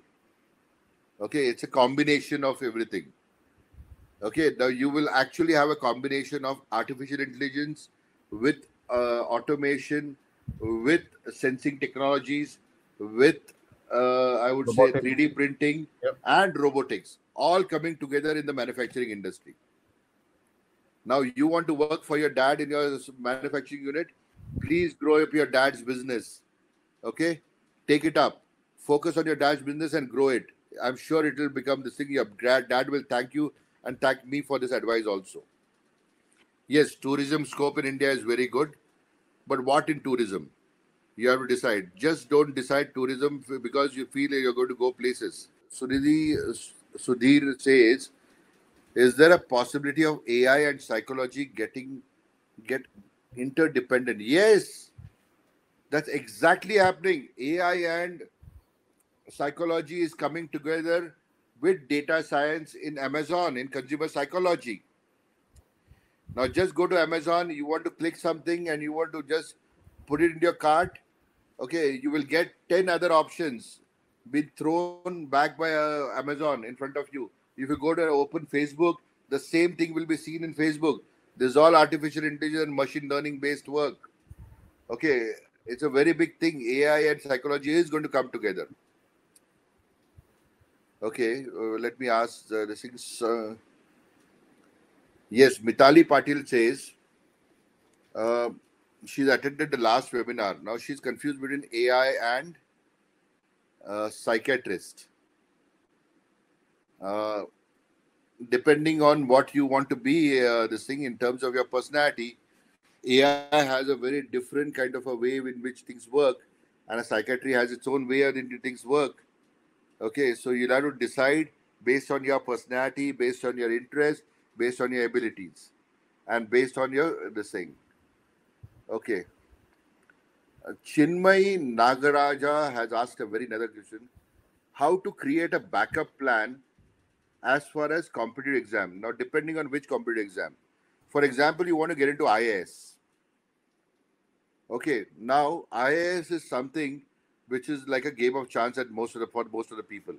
Speaker 2: Okay, it's a combination of everything. Okay, now you will actually have a combination of artificial intelligence with automation, with sensing technologies, with I would say 3D printing and robotics, all coming together in the manufacturing industry. Now you want to work for your dad in your manufacturing unit, please grow up your dad's business. Okay, take it up, focus on your dad's business and grow it. I'm sure it will become this thing. Your dad will thank you and thank me for this advice also. Yes, tourism scope in India is very good, but what in tourism? You have to decide. Just don't decide tourism because you feel you're going to go places. Sudhir says, is there a possibility of AI and psychology get interdependent? Yes, that's exactly happening. AI and psychology is coming together with data science in Amazon, in consumer psychology. Now just go to Amazon, you want to click something and you want to just put it in your cart. Okay, you will get 10 other options being thrown back by Amazon in front of you. If you go to open Facebook, the same thing will be seen in Facebook. This is all artificial intelligence and machine learning based work. Okay, it's a very big thing. AI and psychology is going to come together. Okay, let me ask the things. Yes, Mitali Patil says uh, she's attended the last webinar. Now she's confused between AI and psychiatrist. Uh, Depending on what you want to be, this thing in terms of your personality, AI has a very different kind of a way in which things work, and a psychiatry has its own way in which things work. Okay, so you'll have to decide based on your personality, based on your interest, based on your abilities, and based on your this thing. Okay. Chinmay Nagaraja has asked a very another question. How to create a backup plan as far as competitive exam? Now, depending on which competitive exam. For example, you want to get into IAS. Okay, now IAS is something which is like a game of chance at for most of the people.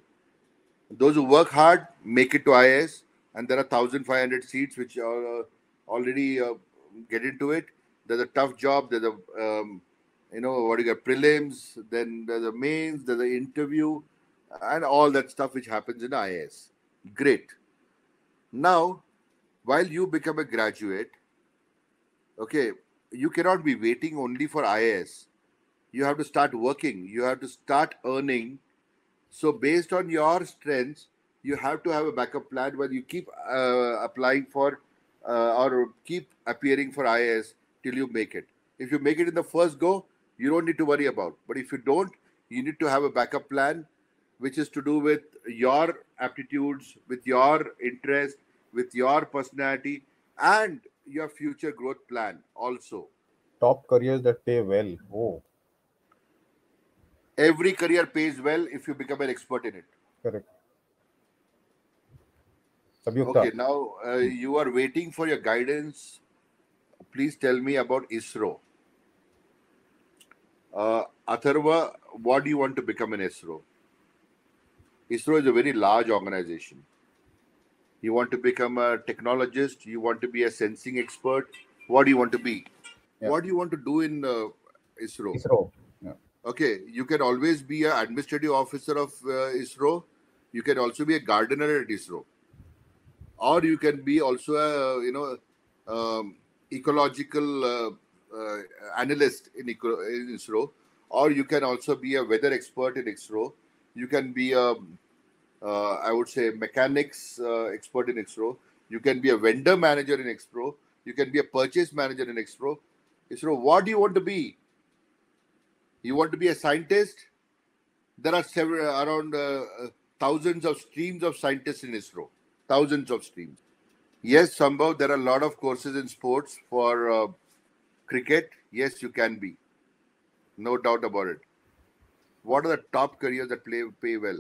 Speaker 2: Those who work hard make it to IAS, and there are 1,500 seats which are already get into it. There's a tough job. There's a what you get prelims, then there's a mains, there's an interview, and all that stuff which happens in IAS. Great. Now, while you become a graduate, okay, you cannot be waiting only for IAS. You have to start working. You have to start earning. So based on your strengths, you have to have a backup plan where you keep applying for or keep appearing for IAS till you make it. If you make it in the first go, you don't need to worry about. But if you don't, you need to have a backup plan, which is to do with your aptitudes, with your interest, with your personality, and your future growth plan also.
Speaker 1: Top careers that pay well. Oh,
Speaker 2: Every career pays well if you become an expert in it.
Speaker 1: correct. Sabyukta.
Speaker 2: Okay, now you are waiting for your guidance. Please tell me about ISRO. Atharva, what do you want to become in ISRO? ISRO is a very large organization. You want to become a technologist? You want to be a sensing expert? What do you want to be?
Speaker 1: Yeah.
Speaker 2: What do you want to do in ISRO?
Speaker 1: ISRO. Yeah.
Speaker 2: Okay, you can always be an administrative officer of ISRO. You can also be a gardener at ISRO, or you can be also a ecological analyst in ISRO, or you can also be a weather expert in ISRO. You can be a I would say mechanics expert in ISRO. You can be a vendor manager in ISRO. You can be a purchase manager in ISRO. ISRO, what do you want to be? You want to be a scientist? There are around thousands of streams of scientists in ISRO. Thousands of streams. Yes, Sambhav, there are a lot of courses in sports for cricket. Yes, you can be. No doubt about it. What are the top careers that pay well?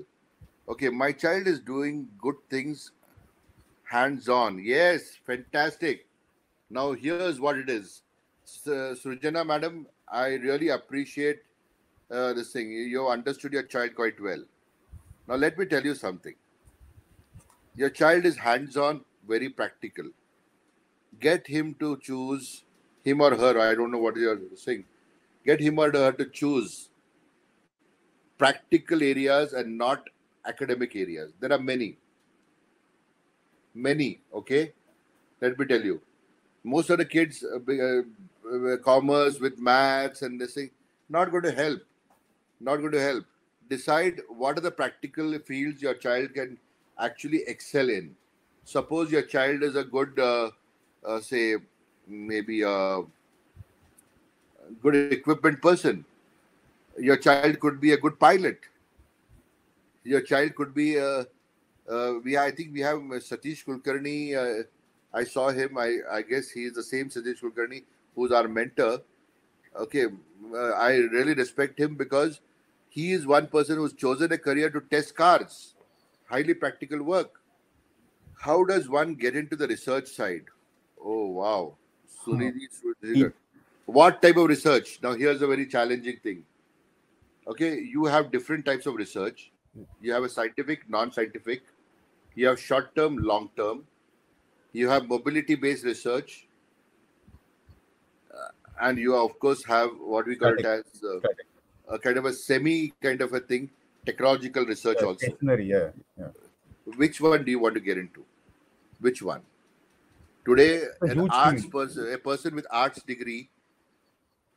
Speaker 2: Okay, my child is doing good things hands-on. Yes, fantastic. Now here's what it is. Srujana, madam, I really appreciate this thing. You understood your child quite well. Now let me tell you something. Your child is hands-on, very practical. Get him to choose, him or her, I don't know what you're saying. Get him or her to choose practical areas and not academic areas. There are many, okay? Let me tell you. Most of the kids, commerce with maths and this thing, not going to help. Not going to help. Decide what are the practical fields your child can actually excel in. Suppose your child is a good, say, maybe a good equipment person. Your child could be a good pilot. Your child could be I think we have Satish Kulkarni. I saw him. I guess he is the same Satish Kulkarni who's our mentor. Okay, I really respect him because He is one person who's chosen a career to test cars. Highly practical work. How does one get into the research side? Oh, wow.
Speaker 1: Huh.
Speaker 2: Sunidhi Sridhar. What type of research? Now, here's a very challenging thing. Okay, you have different types of research. You have a scientific, non-scientific. You have short-term, long-term. You have mobility-based research, and you of course have what we call it
Speaker 1: Static.
Speaker 2: as
Speaker 1: Static.
Speaker 2: a kind of a semi kind of a thing, technological research also.
Speaker 1: Stationary, yeah.
Speaker 2: Which one do you want to get into? Which one? Today,
Speaker 1: A
Speaker 2: an
Speaker 1: huge
Speaker 2: arts
Speaker 1: field.
Speaker 2: person, a person with arts degree,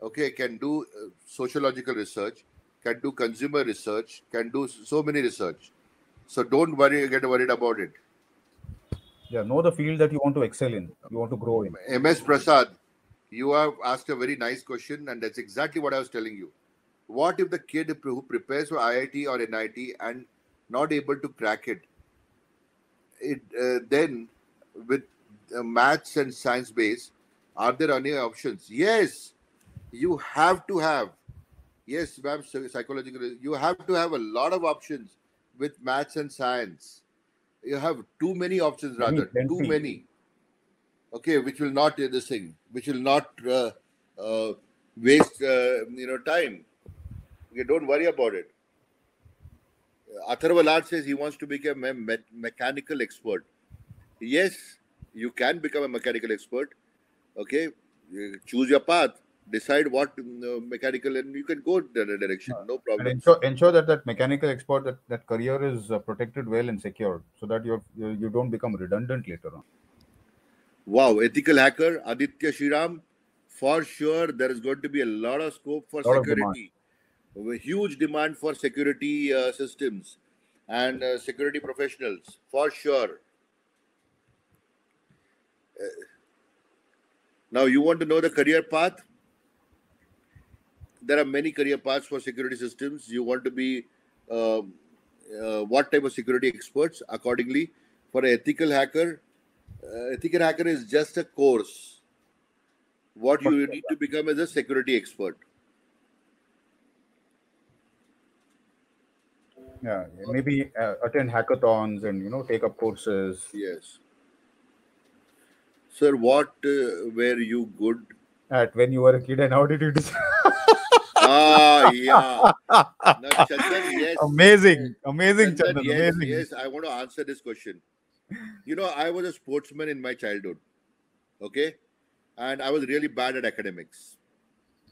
Speaker 2: okay, can do sociological research, can do consumer research, can do so many research. So don't worry, get worried about it.
Speaker 1: Yeah, know the field that you want to excel in, you want to grow in.
Speaker 2: MS Prasad, you have asked a very nice question, and that's exactly what I was telling you. What if the kid who prepares for IIT or NIT and not able to crack it, then with maths and science base, are there any options? Yes, you have to have. Yes, ma'am, psychological. You have to have a lot of options with maths and science. You have too many options,
Speaker 1: Many,
Speaker 2: rather, too
Speaker 1: plenty.
Speaker 2: many. Okay, which will not this thing, which will not waste time. Okay, don't worry about it. Atharva Lad says he wants to become a mechanical expert. Yes, you can become a mechanical expert. Okay, you choose your path, decide what mechanical, and you can go in that direction. No
Speaker 1: And
Speaker 2: problems.
Speaker 1: ensure that that mechanical expert, that career is protected well and secured, so that you don't become redundant later on.
Speaker 2: Wow, ethical hacker Aditya Shriram. For sure, there is going to be a lot of scope for
Speaker 1: A lot of demand.
Speaker 2: security. A huge demand for security systems and security professionals. For sure. Now, you want to know the career path? There are many career paths for security systems. You want to be what type of security experts? Accordingly, for an ethical hacker is just a course. What you need to become is a security expert.
Speaker 1: Yeah, maybe attend hackathons and take up courses.
Speaker 2: Yes. Sir, what were you good?
Speaker 1: At when you were a kid, and how did you decide?
Speaker 2: Yeah. Now, Chandan, yes.
Speaker 1: Amazing, amazing,
Speaker 2: Chandan,
Speaker 1: Chandan,
Speaker 2: yes,
Speaker 1: amazing.
Speaker 2: yes. I want to answer this question. I was a sportsman in my childhood. Okay. And I was really bad at academics.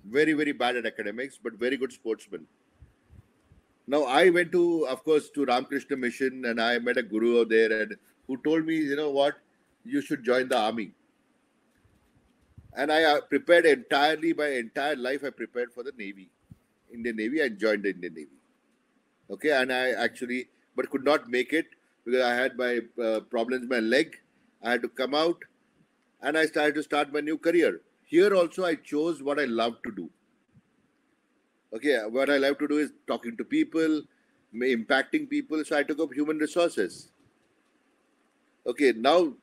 Speaker 2: Very, very bad at academics, but very good sportsman. Now, I went to, of course, to Ramakrishna Mission, and I met a guru out there and who told me, you know what, you should join the army. And I prepared entirely, my entire life, I prepared for the Navy. Indian Navy, I joined the Indian Navy. Okay, and I actually, but could not make it because I had my problems with my leg. I had to come out and I started to start my new career. Here also, I chose what I love to do. Okay, what I love to do is talking to people, impacting people. So I took up human resources. Okay, now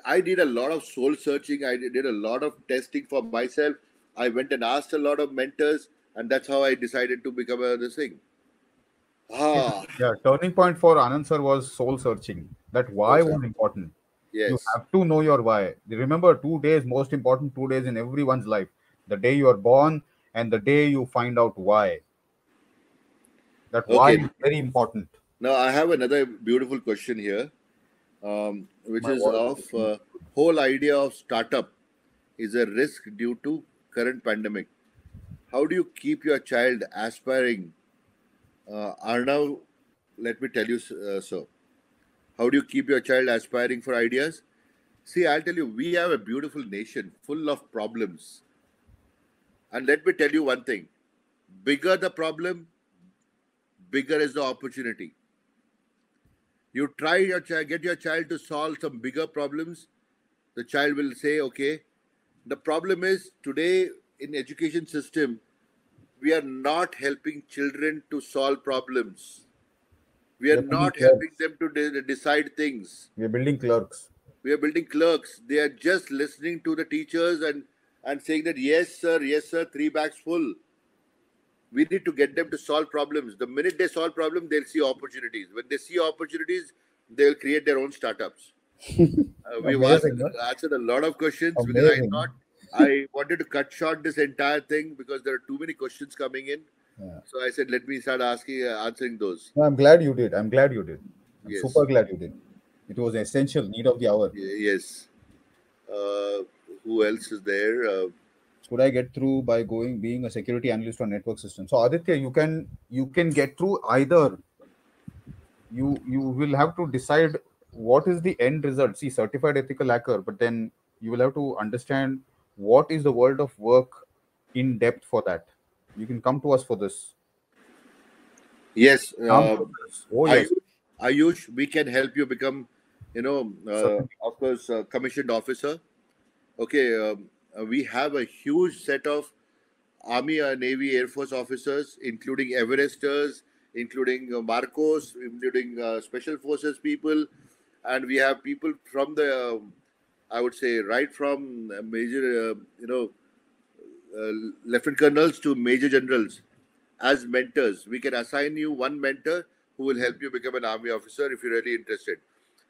Speaker 2: I did a lot of soul searching. I did a lot of testing for myself. I went and asked a lot of mentors, and that's how I decided to become this thing.
Speaker 1: Yeah, turning point for Anand sir was soul searching. That why was important. You
Speaker 2: Yes.
Speaker 1: have to know your why. Remember, 2 days, most important 2 days in everyone's life. The day you are born and the day you find out why. That why
Speaker 2: Okay.
Speaker 1: is very important.
Speaker 2: Now I have another beautiful question here, which
Speaker 1: My
Speaker 2: is
Speaker 1: voice
Speaker 2: of
Speaker 1: is
Speaker 2: whole idea of startup is a risk due to current pandemic. How do you keep your child aspiring? Arnav, let me tell you, sir. How do you keep your child aspiring for ideas? See, I'll tell you, we have a beautiful nation full of problems. And let me tell you one thing, bigger the problem, bigger is the opportunity. You try your child, get your child to solve some bigger problems. The child will say, okay. The problem is today in education system, we are not helping children to solve problems. We
Speaker 1: we
Speaker 2: are
Speaker 1: are building
Speaker 2: not helping
Speaker 1: clerks.
Speaker 2: them to decide things.
Speaker 1: We are building clerks.
Speaker 2: We are building clerks. They are just listening to the teachers and saying that yes sir, 3 bags full. We need to get them to solve problems. The minute they solve problems, they'll see opportunities. When they see opportunities, they'll create their own startups. We've
Speaker 3: Amazing, no?
Speaker 2: answered a lot of questions because I
Speaker 3: Amazing.
Speaker 2: thought I wanted to cut short this entire thing because there are too many questions coming in.
Speaker 3: Yeah.
Speaker 2: So I said, let me start answering those.
Speaker 3: No, I'm glad you did. I'm glad you did. I'm
Speaker 2: Yes.
Speaker 3: super glad you did. It was an essential need of the hour.
Speaker 2: Yes. Who else is there?
Speaker 1: Could I get through by being a security analyst on network system? So Aditya, you can get through either. You will have to decide what is the end result. See, certified ethical hacker, but then you will have to understand what is the world of work in depth for that. You can come to us for this.
Speaker 2: Yes.
Speaker 1: Oh yes.
Speaker 2: Ayush, we can help you become,
Speaker 1: Certainly.
Speaker 2: of course, commissioned officer. Okay. We have a huge set of Army, Navy, Air Force officers, including Everesters, including Marcos, including Special Forces people, and we have people from the, I would say, right from major, lieutenant colonels to major generals as mentors. We can assign you one mentor who will help you become an army officer if you're really interested.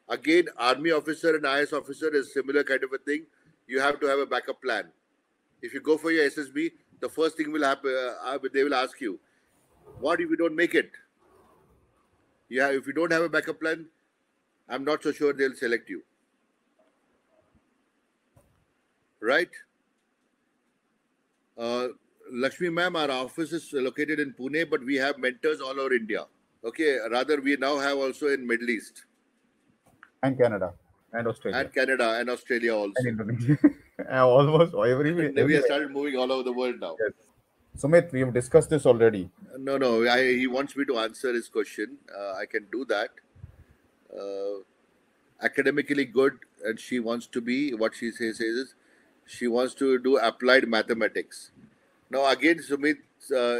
Speaker 2: Again, army officer and IS officer is similar kind of a thing. You have to have a backup plan. If you go for your SSB, the first thing will happen. They will ask you, "What if you don't make it?" Yeah, if you don't have a backup plan, I'm not so sure they'll select you. Right? Lakshmi ma'am, our office is located in Pune, but we have mentors all over India. Okay, rather we now have also in Middle East
Speaker 1: And Canada and Australia
Speaker 2: and Canada and Australia
Speaker 1: and
Speaker 2: also.
Speaker 1: Indonesia. Almost
Speaker 2: We have
Speaker 1: everywhere.
Speaker 2: started moving all over the world now.
Speaker 1: Yes. Sumit, we have discussed this already.
Speaker 2: No. He wants me to answer his question. I can do that. Academically good, and she wants to be what she says is she wants to do applied mathematics. Now, again, Sumit,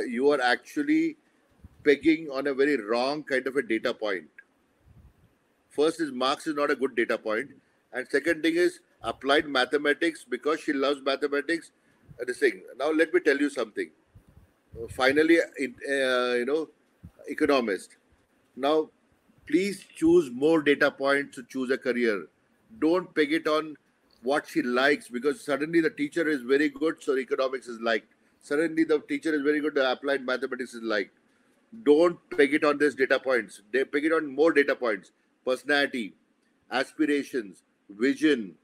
Speaker 2: you are actually pegging on a very wrong kind of a data point. First is marks is not a good data point, and second thing is applied mathematics because she loves mathematics. This thing. Now, let me tell you something. Finally, economist. Now, please choose more data points to choose a career. Don't peg it on what she likes because suddenly the teacher is very good, so economics is liked. Suddenly the teacher is very good, the applied mathematics is liked. Don't peg it on these data points. They peg it on more data points. Personality, aspirations, vision,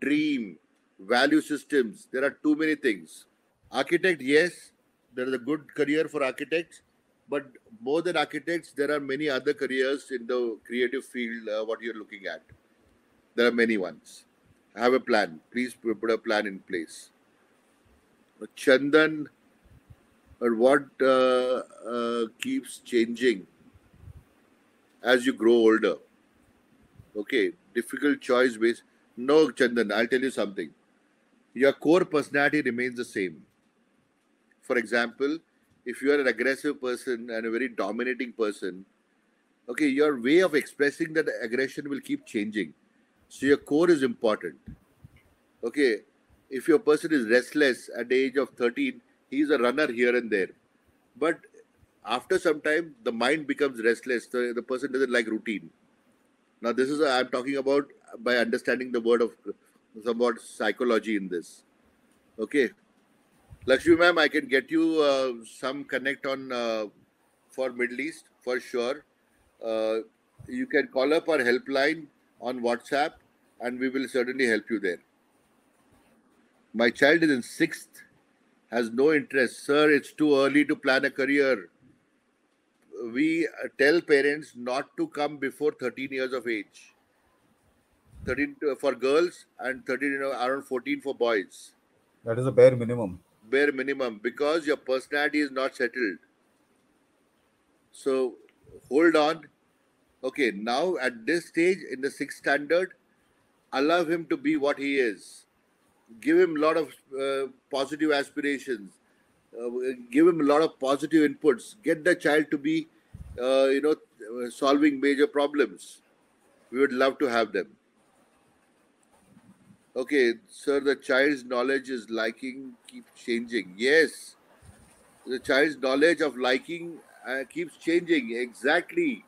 Speaker 2: dream, value systems. There are too many things. Architect, yes, there is a good career for architects, but more than architects, there are many other careers in the creative field. What you're looking at, there are many ones. Have a plan. Please put a plan in place. Chandan, what keeps changing as you grow older? Okay, difficult choice based. No, Chandan, I'll tell you something. Your core personality remains the same. For example, if you are an aggressive person and a very dominating person, okay, your way of expressing that aggression will keep changing. So your core is important. Okay, if your person is restless at the age of 13, he's a runner here and there. But after some time, the mind becomes restless. The person doesn't like routine. Now, this is I'm talking about by understanding the word of somewhat psychology in this. Okay, Lakshmi ma'am, I can get you some connect on for Middle East for sure. You can call up our helpline on WhatsApp, and we will certainly help you there. My child is in 6th, has no interest. Sir, it's too early to plan a career. We tell parents not to come before 13 years of age. 13 for girls and 13, around 14 for boys.
Speaker 1: That is a bare minimum.
Speaker 2: Bare minimum because your personality is not settled. So hold on. Okay, now at this stage in the 6th standard, allow him to be what he is. Give him a lot of positive aspirations. Give him a lot of positive inputs. Get the child to be, solving major problems. We would love to have them. Okay, sir, the child's knowledge is liking keep changing. Yes. The child's knowledge of liking keeps changing. Exactly.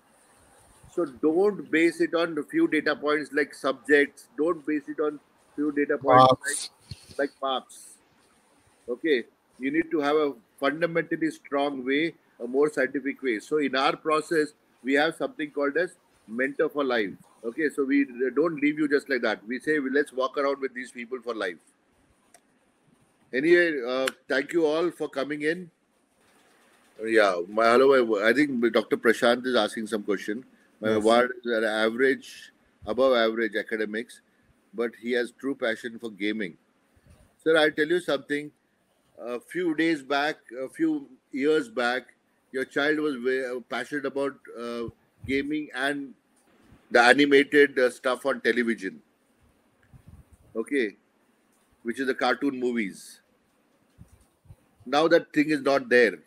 Speaker 2: So don't base it on a few data points like subjects. Don't base it on few data points
Speaker 1: Marks.
Speaker 2: like marks. Okay, you need to have a fundamentally strong way, a more scientific way. So in our process, we have something called as mentor for life. Okay, so we don't leave you just like that. We say let's walk around with these people for life. Anyway, thank you all for coming in. Yeah, hello. I think Dr. Prashant is asking some question. My
Speaker 3: Yes.
Speaker 2: ward is an average, above average academics, but he has true passion for gaming. Sir, I'll tell you something. A few days back, a few years back, your child was very passionate about gaming and the animated stuff on television. Okay, which is the cartoon movies. Now that thing is not there.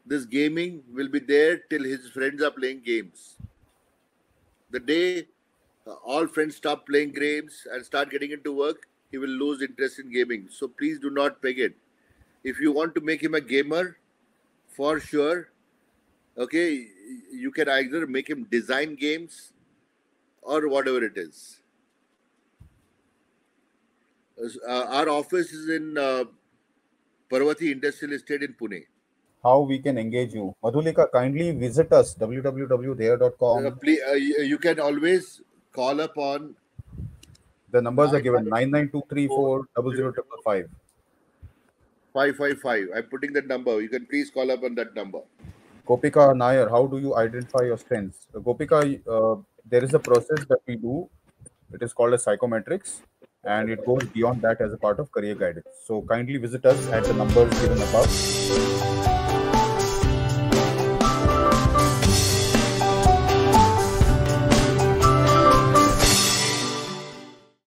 Speaker 2: This gaming will be there till his friends are playing games. The day all friends stop playing games and start getting into work, he will lose interest in gaming. So please do not peg it. If you want to make him a gamer, for sure, okay, you can either make him design games or whatever it is. Our office is in Parvati Industrial Estate in Pune.
Speaker 3: How we can engage you? Madhulika, kindly visit us www.there.com.
Speaker 2: Please, you can always call up on
Speaker 3: The numbers are given 99234
Speaker 2: 555. I'm putting that number. You can please call up on that number.
Speaker 3: Gopika Nair, how do you identify your strengths? Gopika, there is a process that we do. It is called as psychometrics, and it goes beyond that as a part of career guidance. So kindly visit us at the numbers given above.